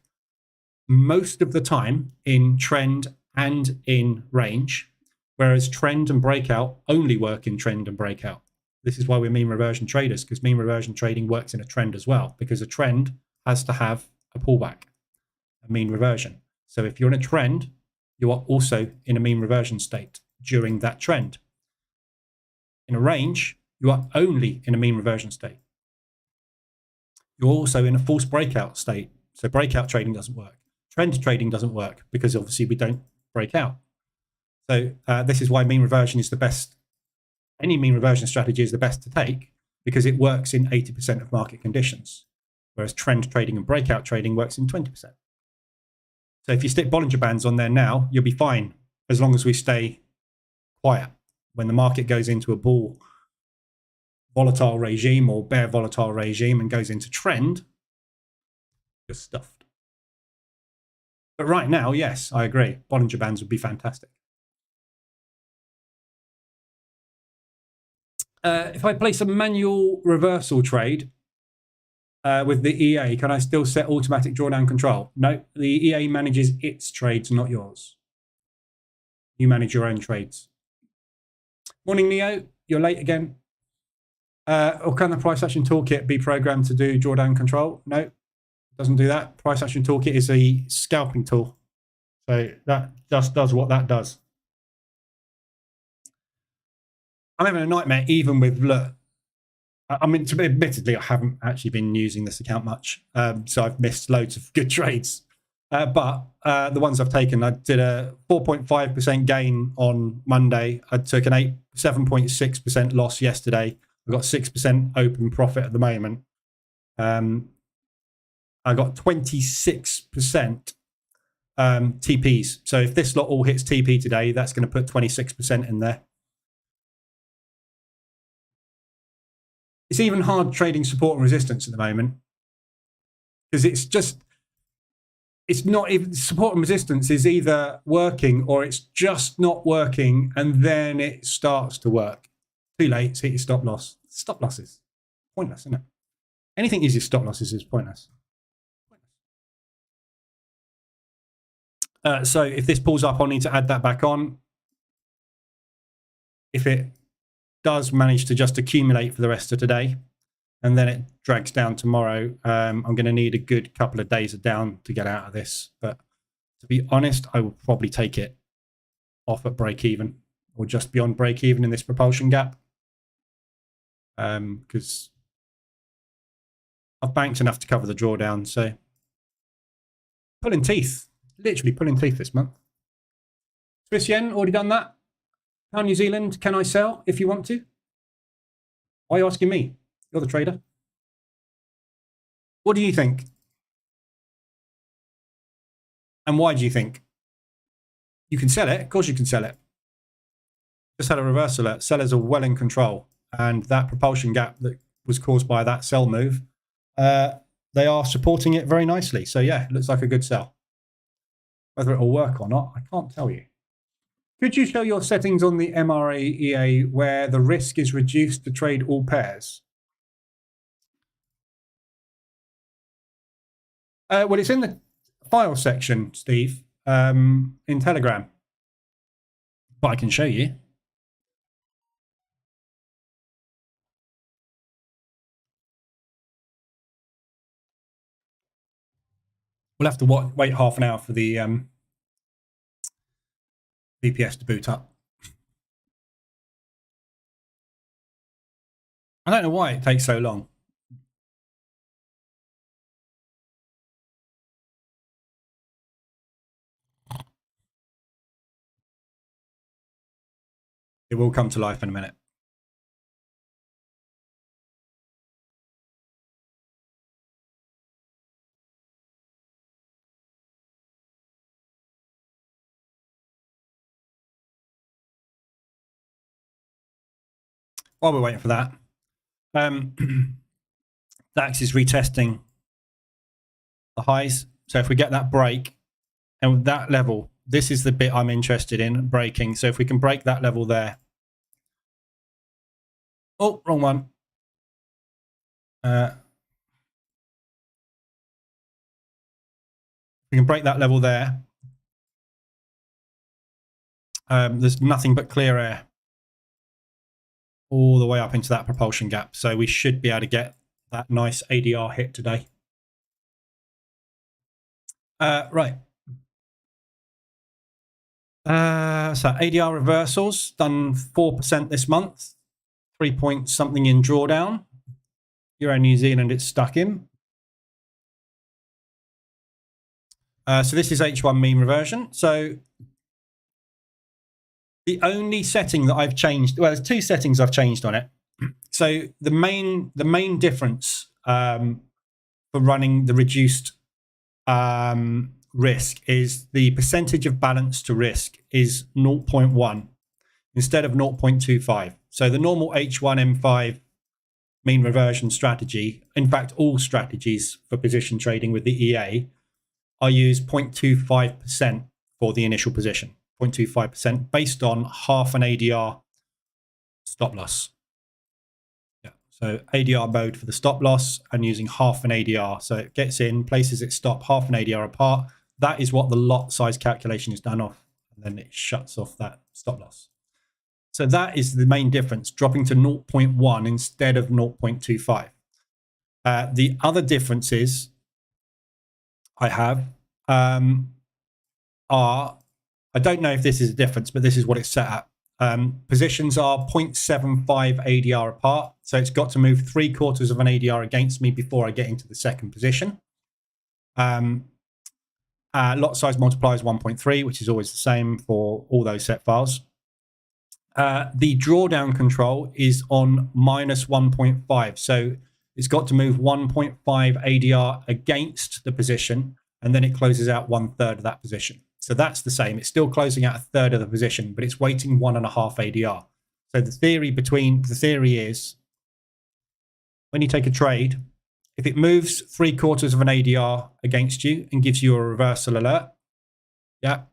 most of the time in trend and in range, whereas trend and breakout only work in trend and breakout. This is why we're mean reversion traders, because mean reversion trading works in a trend as well, because a trend has to have a pullback, a mean reversion. So if you're in a trend, you are also in a mean reversion state during that trend. In a range, you are only in a mean reversion state. You're also in a false breakout state. So breakout trading doesn't work. Trend trading doesn't work because obviously we don't break out. So this is why mean reversion is the best. Any mean reversion strategy is the best to take because it works in 80% of market conditions, whereas trend trading and breakout trading works in 20%. So if you stick Bollinger Bands on there now, you'll be fine as long as we stay quiet. When the market goes into a bull volatile regime or bear volatile regime and goes into trend, you're stuffed. But right now, yes, I agree. Bollinger Bands would be fantastic. If I place a manual reversal trade with the EA, can I still set automatic drawdown control? No, the EA manages its trades, not yours. You manage your own trades. Morning, Neo. You're late again. Or can the Price Action Toolkit be programmed to do drawdown control? No, it doesn't do that. Price Action Toolkit is a scalping tool. So that just does what that does. I'm having a nightmare even with, look, I mean, admittedly, I haven't actually been using this account much. So I've missed loads of good trades. But the ones I've taken, I did a 4.5% gain on Monday. I took an 7.6% loss yesterday. I've got 6% open profit at the moment. I got 26% TPs. So if this lot all hits TP today, that's going to put 26% in there. It's even hard trading support and resistance at the moment because it's not even support and resistance is either working or it's just not working, and then it starts to work. Too late, it's hit your stop loss. Stop losses, pointless, isn't it? Anything uses stop losses is pointless. So if this pulls up, I'll need to add that back on. If it does manage to just accumulate for the rest of today and then it drags down tomorrow, I'm going to need a good couple of days of down to get out of this. But to be honest, I will probably take it off at break even or just beyond break even in this propulsion gap, because I've banked enough to cover the drawdown. So pulling teeth, literally pulling teeth this month. Swiss yen, already done that. Pound New Zealand, can I sell if you want to? Why are you asking me? You're the trader. What do you think? And why do you think? You can sell it. Of course you can sell it. Just had a reverse alert. Sellers are well in control. And that propulsion gap that was caused by that sell move, they are supporting it very nicely. So yeah, it looks like a good sell. Whether it will work or not, I can't tell you. Could you show your settings on the MRA EA where the risk is reduced to trade all pairs? Well, it's in the file section, Steve, in Telegram. But I can show you. We'll have to wait half an hour for the VPS to boot up. I don't know why it takes so long. It will come to life in a minute. While we're waiting for that, Dax is retesting the highs. So if we get that break and that level, this is the bit I'm interested in breaking. So if we can break that level there, Oh, wrong one. We can break that level there. There's nothing but clear air all the way up into that propulsion gap. So we should be able to get that nice ADR hit today. Right. So ADR reversals done 4% this month, 3 point something in drawdown. Euro New Zealand, it's stuck in. So this is H1 mean reversion. So the only setting that I've changed, well, there's two settings I've changed on it. So the main difference for running the reduced risk is the percentage of balance to risk is 0.1 instead of 0.25. So the normal H1 M5 mean reversion strategy, in fact, all strategies for position trading with the EA, I use 0.25% for the initial position, 0.25% based on half an ADR stop loss. Yeah, so ADR mode for the stop loss and using half an ADR. So it gets in, places its stop half an ADR apart. That is what the lot size calculation is done off, and then it shuts off that stop loss. So that is the main difference, dropping to 0.1 instead of 0.25. The other differences I have are, I don't know if this is a difference, but this is what it's set at. Positions are 0.75 ADR apart. So it's got to move 3/4 of an ADR against me before I get into the second position. Lot size multiplier is 1.3, which is always the same for all those set files. The drawdown control is on minus 1.5. So it's got to move 1.5 ADR against the position, and then it closes out 1/3 of that position. So that's the same. It's still closing out 1/3 of the position, but it's waiting 1.5 ADR. So the theory is when you take a trade, if it moves 3/4 of an ADR against you and gives you a reversal alert, yeah,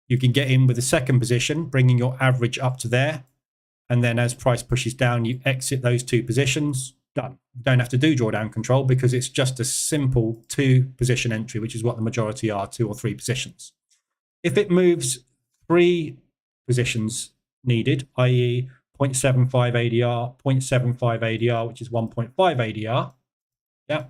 you can get in with the second position, bringing your average up to there. And then as price pushes down, you exit those two positions. Done. You don't have to do drawdown control because it's just a simple 2-position entry, which is what the majority are, 2 or 3 positions. If it moves 3 positions needed, i.e. 0.75 ADR, 0.75 ADR, which is 1.5 ADR, yeah,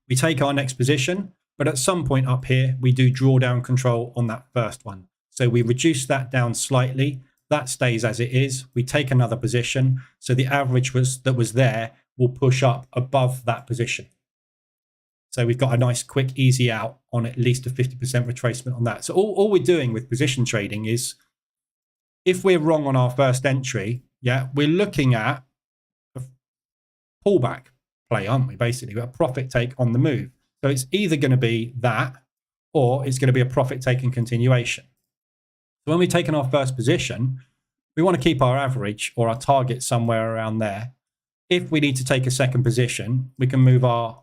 we take our next position, but at some point up here, we do drawdown control on that first one. So we reduce that down slightly. That stays as it is. We take another position. So the average that was there will push up above that position. So we've got a nice, quick, easy out on at least a 50% retracement on that. So all we're doing with position trading is, if we're wrong on our first entry, yeah, we're looking at a pullback play, aren't we? Basically, a profit take on the move. So it's either going to be that, or it's going to be a profit taking continuation. So when we've taken our first position, we want to keep our average or our target somewhere around there. If we need to take a second position, we can move our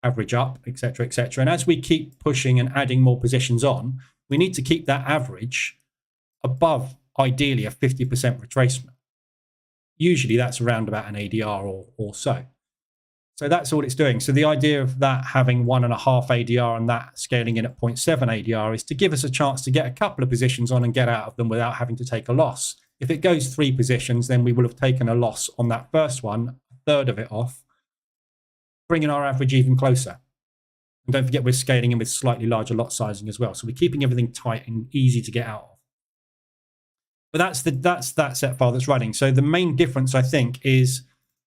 average up, etc., etc. And as we keep pushing and adding more positions on, we need to keep that average above, ideally, a 50% retracement. Usually that's around about an ADR or so. So that's all it's doing. So the idea of that having 1.5 ADR and that scaling in at 0.7 ADR is to give us a chance to get a couple of positions on and get out of them without having to take a loss. If it goes 3 positions, then we will have taken a loss on that first one, 1/3 of it off, bringing our average even closer. And don't forget, we're scaling in with slightly larger lot sizing as well. So we're keeping everything tight and easy to get out of. But that's that set file that's running. So the main difference, I think, is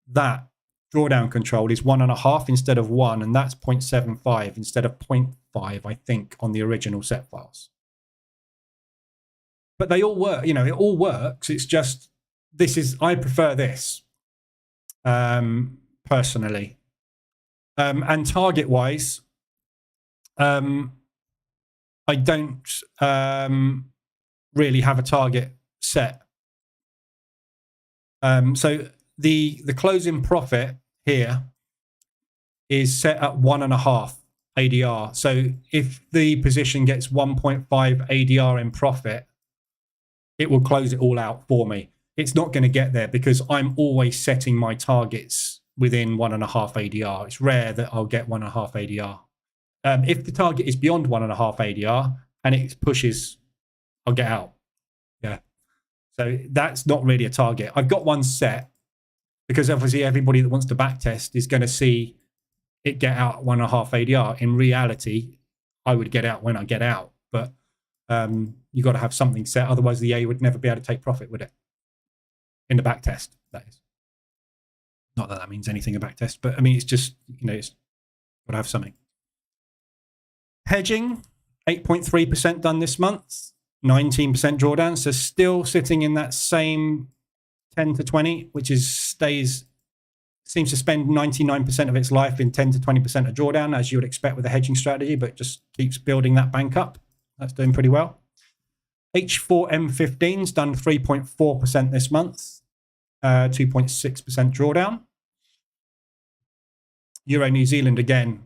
that drawdown control is 1.5 instead of 1, and that's 0.75 instead of 0.5, I think, on the original set files. But they all work, it all works. It's just, I prefer this, personally. And target wise, I don't really have a target set. So the closing profit here is set at 1.5 ADR. So if the position gets 1.5 ADR in profit, it will close it all out for me. it's not going to get there because I'm always setting my targets within 1.5 ADR. It's rare that I'll get 1.5 ADR. If the target is beyond 1.5 ADR and it pushes, I'll get out. Yeah. So that's not really a target. I've got one set because obviously everybody that wants to backtest is going to see it get out at 1.5 ADR. In reality, I would get out when I get out, but you've got to have something set. Otherwise, the EA would never be able to take profit, would it? In the backtest, that is. Not that that means anything, a backtest, but I mean, it's just, it's got to have something. Hedging, 8.3% done this month, 19% drawdown. So still sitting in that same 10 to 20, which seems to spend 99% of its life in 10 to 20% of drawdown, as you would expect with a hedging strategy, but just keeps building that bank up. That's doing pretty well. H4M15's done 3.4% this month, 2.6% drawdown. Euro New Zealand again,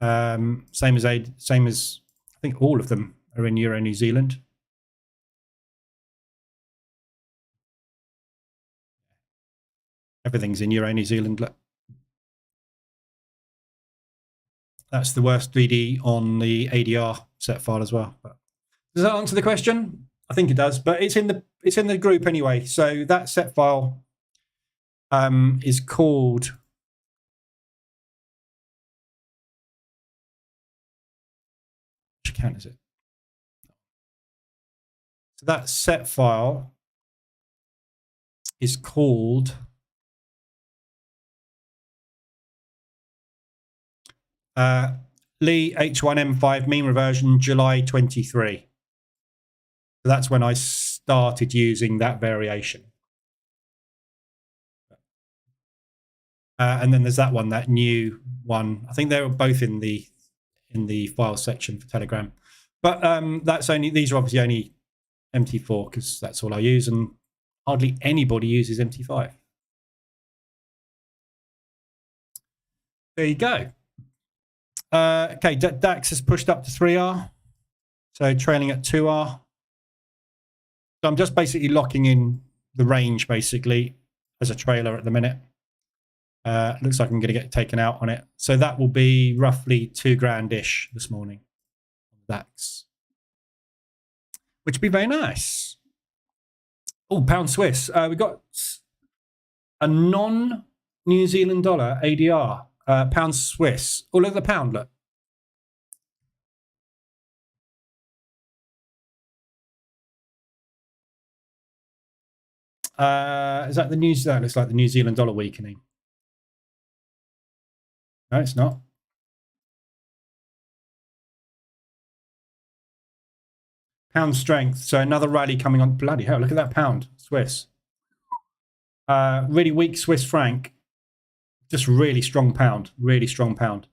same as I think all of them are in Euro New Zealand. Everything's in Euro New Zealand. Look. That's the worst VD on the ADR set file as well. But does that answer the question? I think it does, but it's in the group anyway. So that set file is called which account is it? So that set file is called Lee H1M5 mean reversion July 23. So that's when I started using that variation. And then there's that one, that new one. I think they were both in the file section for Telegram. But these are obviously only MT4 because that's all I use, and hardly anybody uses MT5. There you go. Okay, DAX has pushed up to 3R, so trailing at 2R. So I'm just basically locking in the range basically as a trailer at the minute. Looks like I'm going to get taken out on it. So that will be roughly 2 grand-ish this morning on DAX, which would be very nice. Oh, pound Swiss. We got a non-New Zealand dollar ADR. Pound Swiss. Oh, look at the pound, look. Is that the news? That looks like the New Zealand dollar weakening. No, it's not. Pound strength. So another rally coming on. Bloody hell, look at that pound Swiss. Really weak Swiss franc. Just really strong pound. Really strong pound.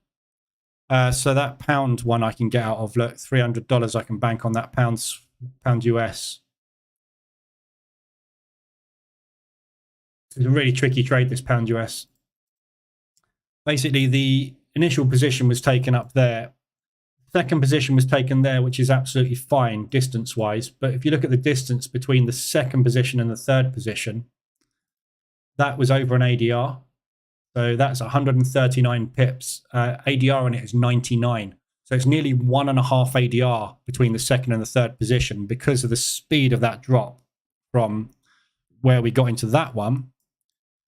So that pound one I can get out of. Look, $300 I can bank on that pound US. It's a really tricky trade, this pound US. Basically, the initial position was taken up there. Second position was taken there, which is absolutely fine distance-wise. But if you look at the distance between the second position and the third position, that was over an ADR. So that's 139 pips. ADR on it is 99. So it's nearly 1.5 ADR between the second and the third position because of the speed of that drop from where we got into that one.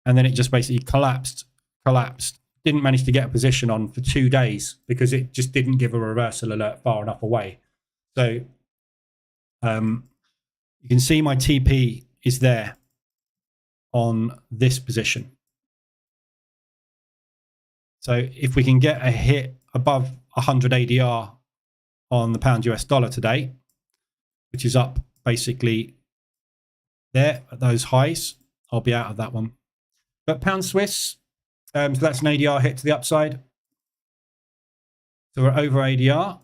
And then it just basically collapsed. Didn't manage to get a position on for 2 days because it just didn't give a reversal alert far enough away. So you can see my TP is there on this position. So if we can get a hit above 100 ADR on the pound US dollar today, which is up basically there at those highs, I'll be out of that one. But pound Swiss, so that's an ADR hit to the upside. So we're over ADR.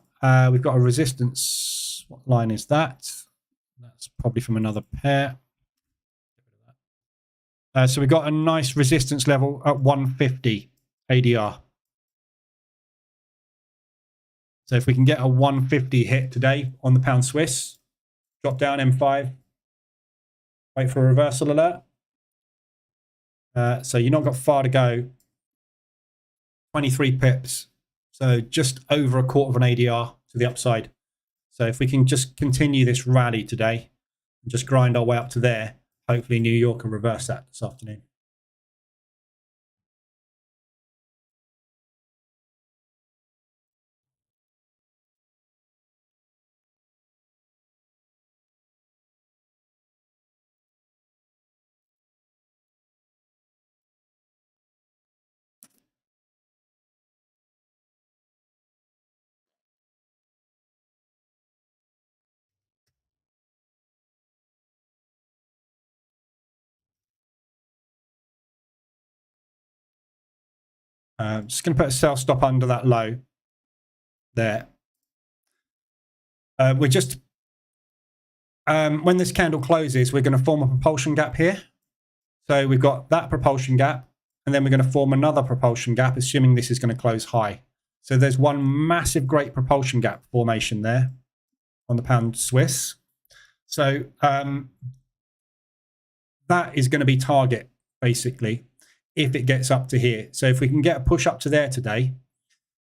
We've got a resistance. What line is that? That's probably from another pair. So we've got a nice resistance level at 150 ADR. So if we can get a 150 hit today on the pound Swiss, drop down M5, Wait for a reversal alert. So you've not got far to go. 23 pips. So just over a quarter of an ADR to the upside. So if we can just continue this rally today and just grind our way up to there, hopefully New York can reverse that this afternoon. Just going to put a sell stop under that low there. We're just, when this candle closes, we're going to form a propulsion gap here. So we've got that propulsion gap, and then we're going to form another propulsion gap, assuming this is going to close high. So there's one massive great propulsion gap formation there on the pound Swiss. So that is going to be target, basically, if it gets up to here. So if we can get a push up to there today,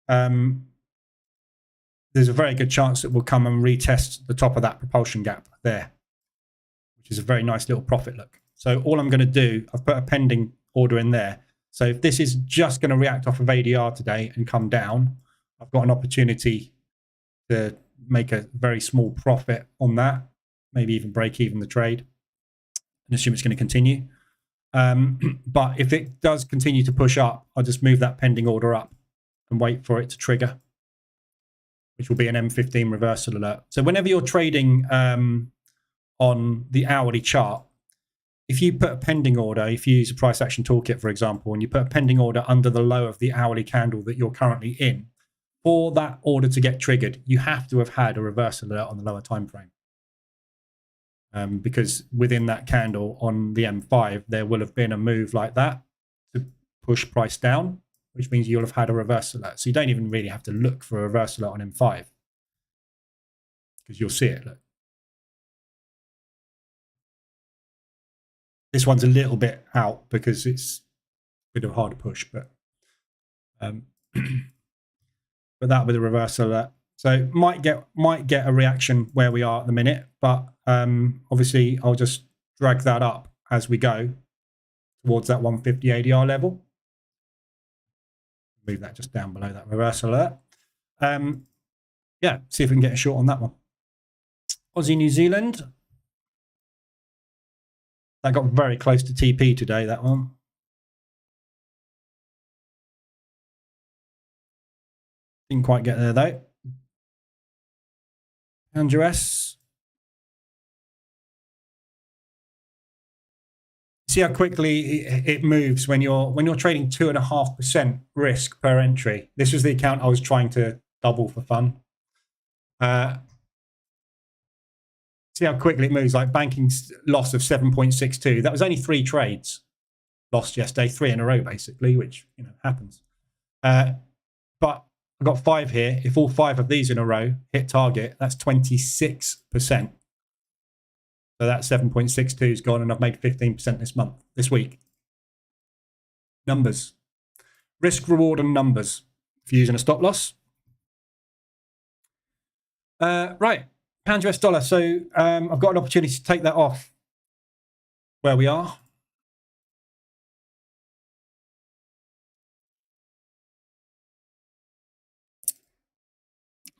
there's a very good chance that we'll come and retest the top of that propulsion gap there, which is a very nice little profit look. So all I'm going to do, I've put a pending order in there. So if this is just going to react off of ADR today and come down, I've got an opportunity to make a very small profit on that, maybe even break even the trade, and assume it's going to continue. But if it does continue to push up, I'll just move that pending order up and wait for it to trigger, which will be an M15 reversal alert. So whenever you're trading on the hourly chart, if you put a pending order, if you use a Price Action Toolkit, for example, and you put a pending order under the low of the hourly candle that you're currently in, for that order to get triggered, you have to have had a reversal alert on the lower time frame. Because within that candle on the M5, there will have been a move like that to push price down, which means you'll have had a reversal alert. So you don't even really have to look for a reversal alert on M5 because you'll see it. Look. This one's a little bit out because it's a bit of a harder push, but that with a reversal alert. So might get a reaction where we are at the minute, but obviously I'll just drag that up as we go towards that 150 ADR level. Move that just down below that reversal alert. Yeah, see if we can get a short on that one. Aussie New Zealand. That got very close to TP today, that one. Didn't quite get there though. Pound US. See how quickly it moves when you're trading 2.5% risk per entry. This was the account I was trying to double for fun. See how quickly it moves, like banking's loss of 7.62. That was only 3 trades lost yesterday, 3 in a row, basically, which, you know, happens. But I've got 5 here. If all 5 of these in a row hit target, that's 26%. So that 7.62 is gone, and I've made 15% this week. Numbers. Risk, reward, and numbers. If you're using a stop loss. Right. Pound US dollar. So I've got an opportunity to take that off where we are.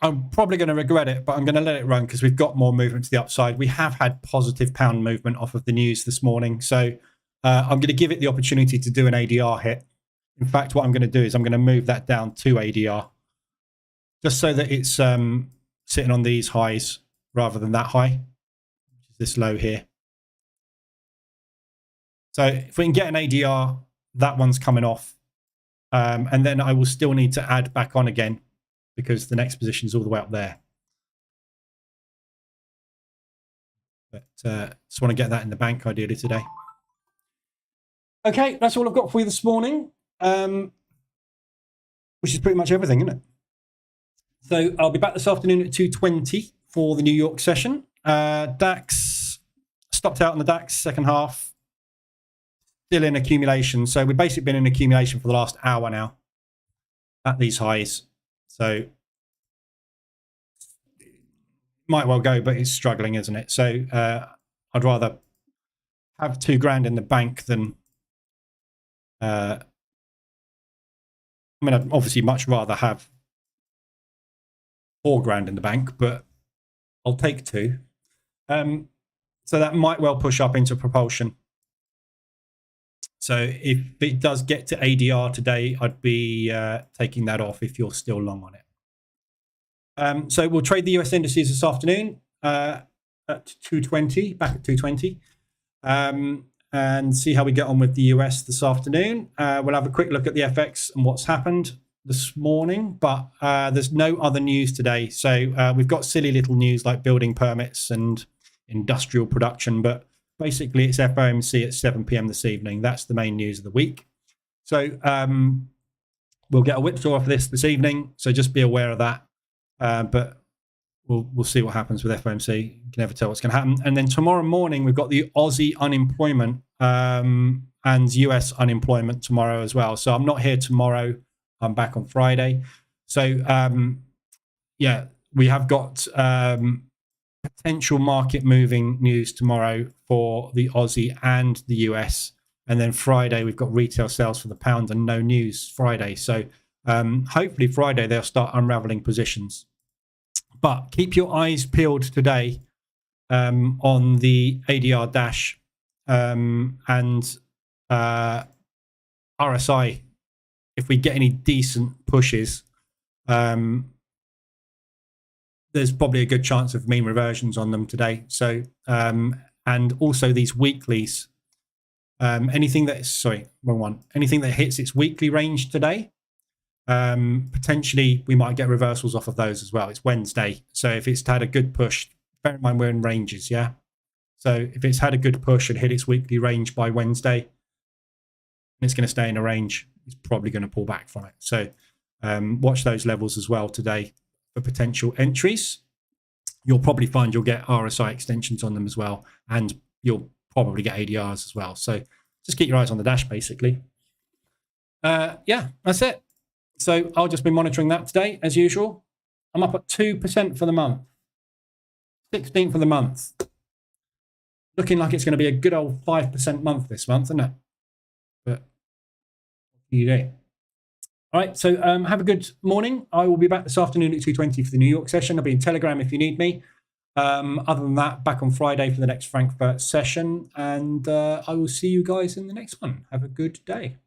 I'm probably going to regret it, but I'm going to let it run because we've got more movement to the upside. We have had positive pound movement off of the news this morning. So I'm going to give it the opportunity to do an ADR hit. In fact, what I'm going to do is I'm going to move that down to ADR just so that it's sitting on these highs rather than that high, which is this low here. So if we can get an ADR, that one's coming off. And then I will still need to add back on again because the next position is all the way up there. But just want to get that in the bank ideally today. Okay, that's all I've got for you this morning, which is pretty much everything, isn't it? So I'll be back this afternoon at 2:20 for the New York session. DAX stopped out on the DAX second half. Still in accumulation. So we've basically been in accumulation for the last hour now at these highs. So might well go, but it's struggling, isn't it? So I'd rather have $2,000 in the bank than I mean, I'd obviously much rather have $4,000 in the bank, but I'll take 2. So that might well push up into propulsion. So if it does get to ADR today, I'd be taking that off if you're still long on it. So we'll trade the US indices this afternoon at 220, back at 220, and see how we get on with the US this afternoon. We'll have a quick look at the FX and what's happened this morning, but there's no other news today. So we've got silly little news like building permits and industrial production, but basically it's FOMC at 7 p.m. this evening. That's the main news of the week. So we'll get a whipsaw off this evening, so just be aware of that. But we'll see what happens with FOMC. You can never tell what's going to happen. And then tomorrow morning, we've got the Aussie unemployment and US unemployment tomorrow as well. So I'm not here tomorrow. I'm back on Friday. So, yeah, we have got potential market moving news tomorrow for the Aussie and the US. And then Friday, we've got retail sales for the pound and no news Friday. So hopefully Friday, they'll start unraveling positions. But keep your eyes peeled today on the ADR dash and RSI. If we get any decent pushes, there's probably a good chance of mean reversions on them today. So, and also these weeklies, anything that, anything that hits its weekly range today, potentially we might get reversals off of those as well. It's Wednesday. So if it's had a good push, bear in mind we're in ranges, yeah? So if it's had a good push and hit its weekly range by Wednesday, and it's going to stay in a range, it's probably going to pull back from it. So watch those levels as well today for potential entries. You'll probably find you'll get RSI extensions on them as well, and you'll probably get ADRs as well. So just keep your eyes on the dash, basically. Yeah, that's it. So I'll just be monitoring that today, as usual. I'm up at 2% for the month. 16th for the month. Looking like it's going to be a good old 5% month this month, isn't it? But what do you do? All right, so have a good morning. I will be back this afternoon at 2:20 for the New York session. I'll be in Telegram if you need me. Other than that, back on Friday for the next Frankfurt session. And I will see you guys in the next one. Have a good day.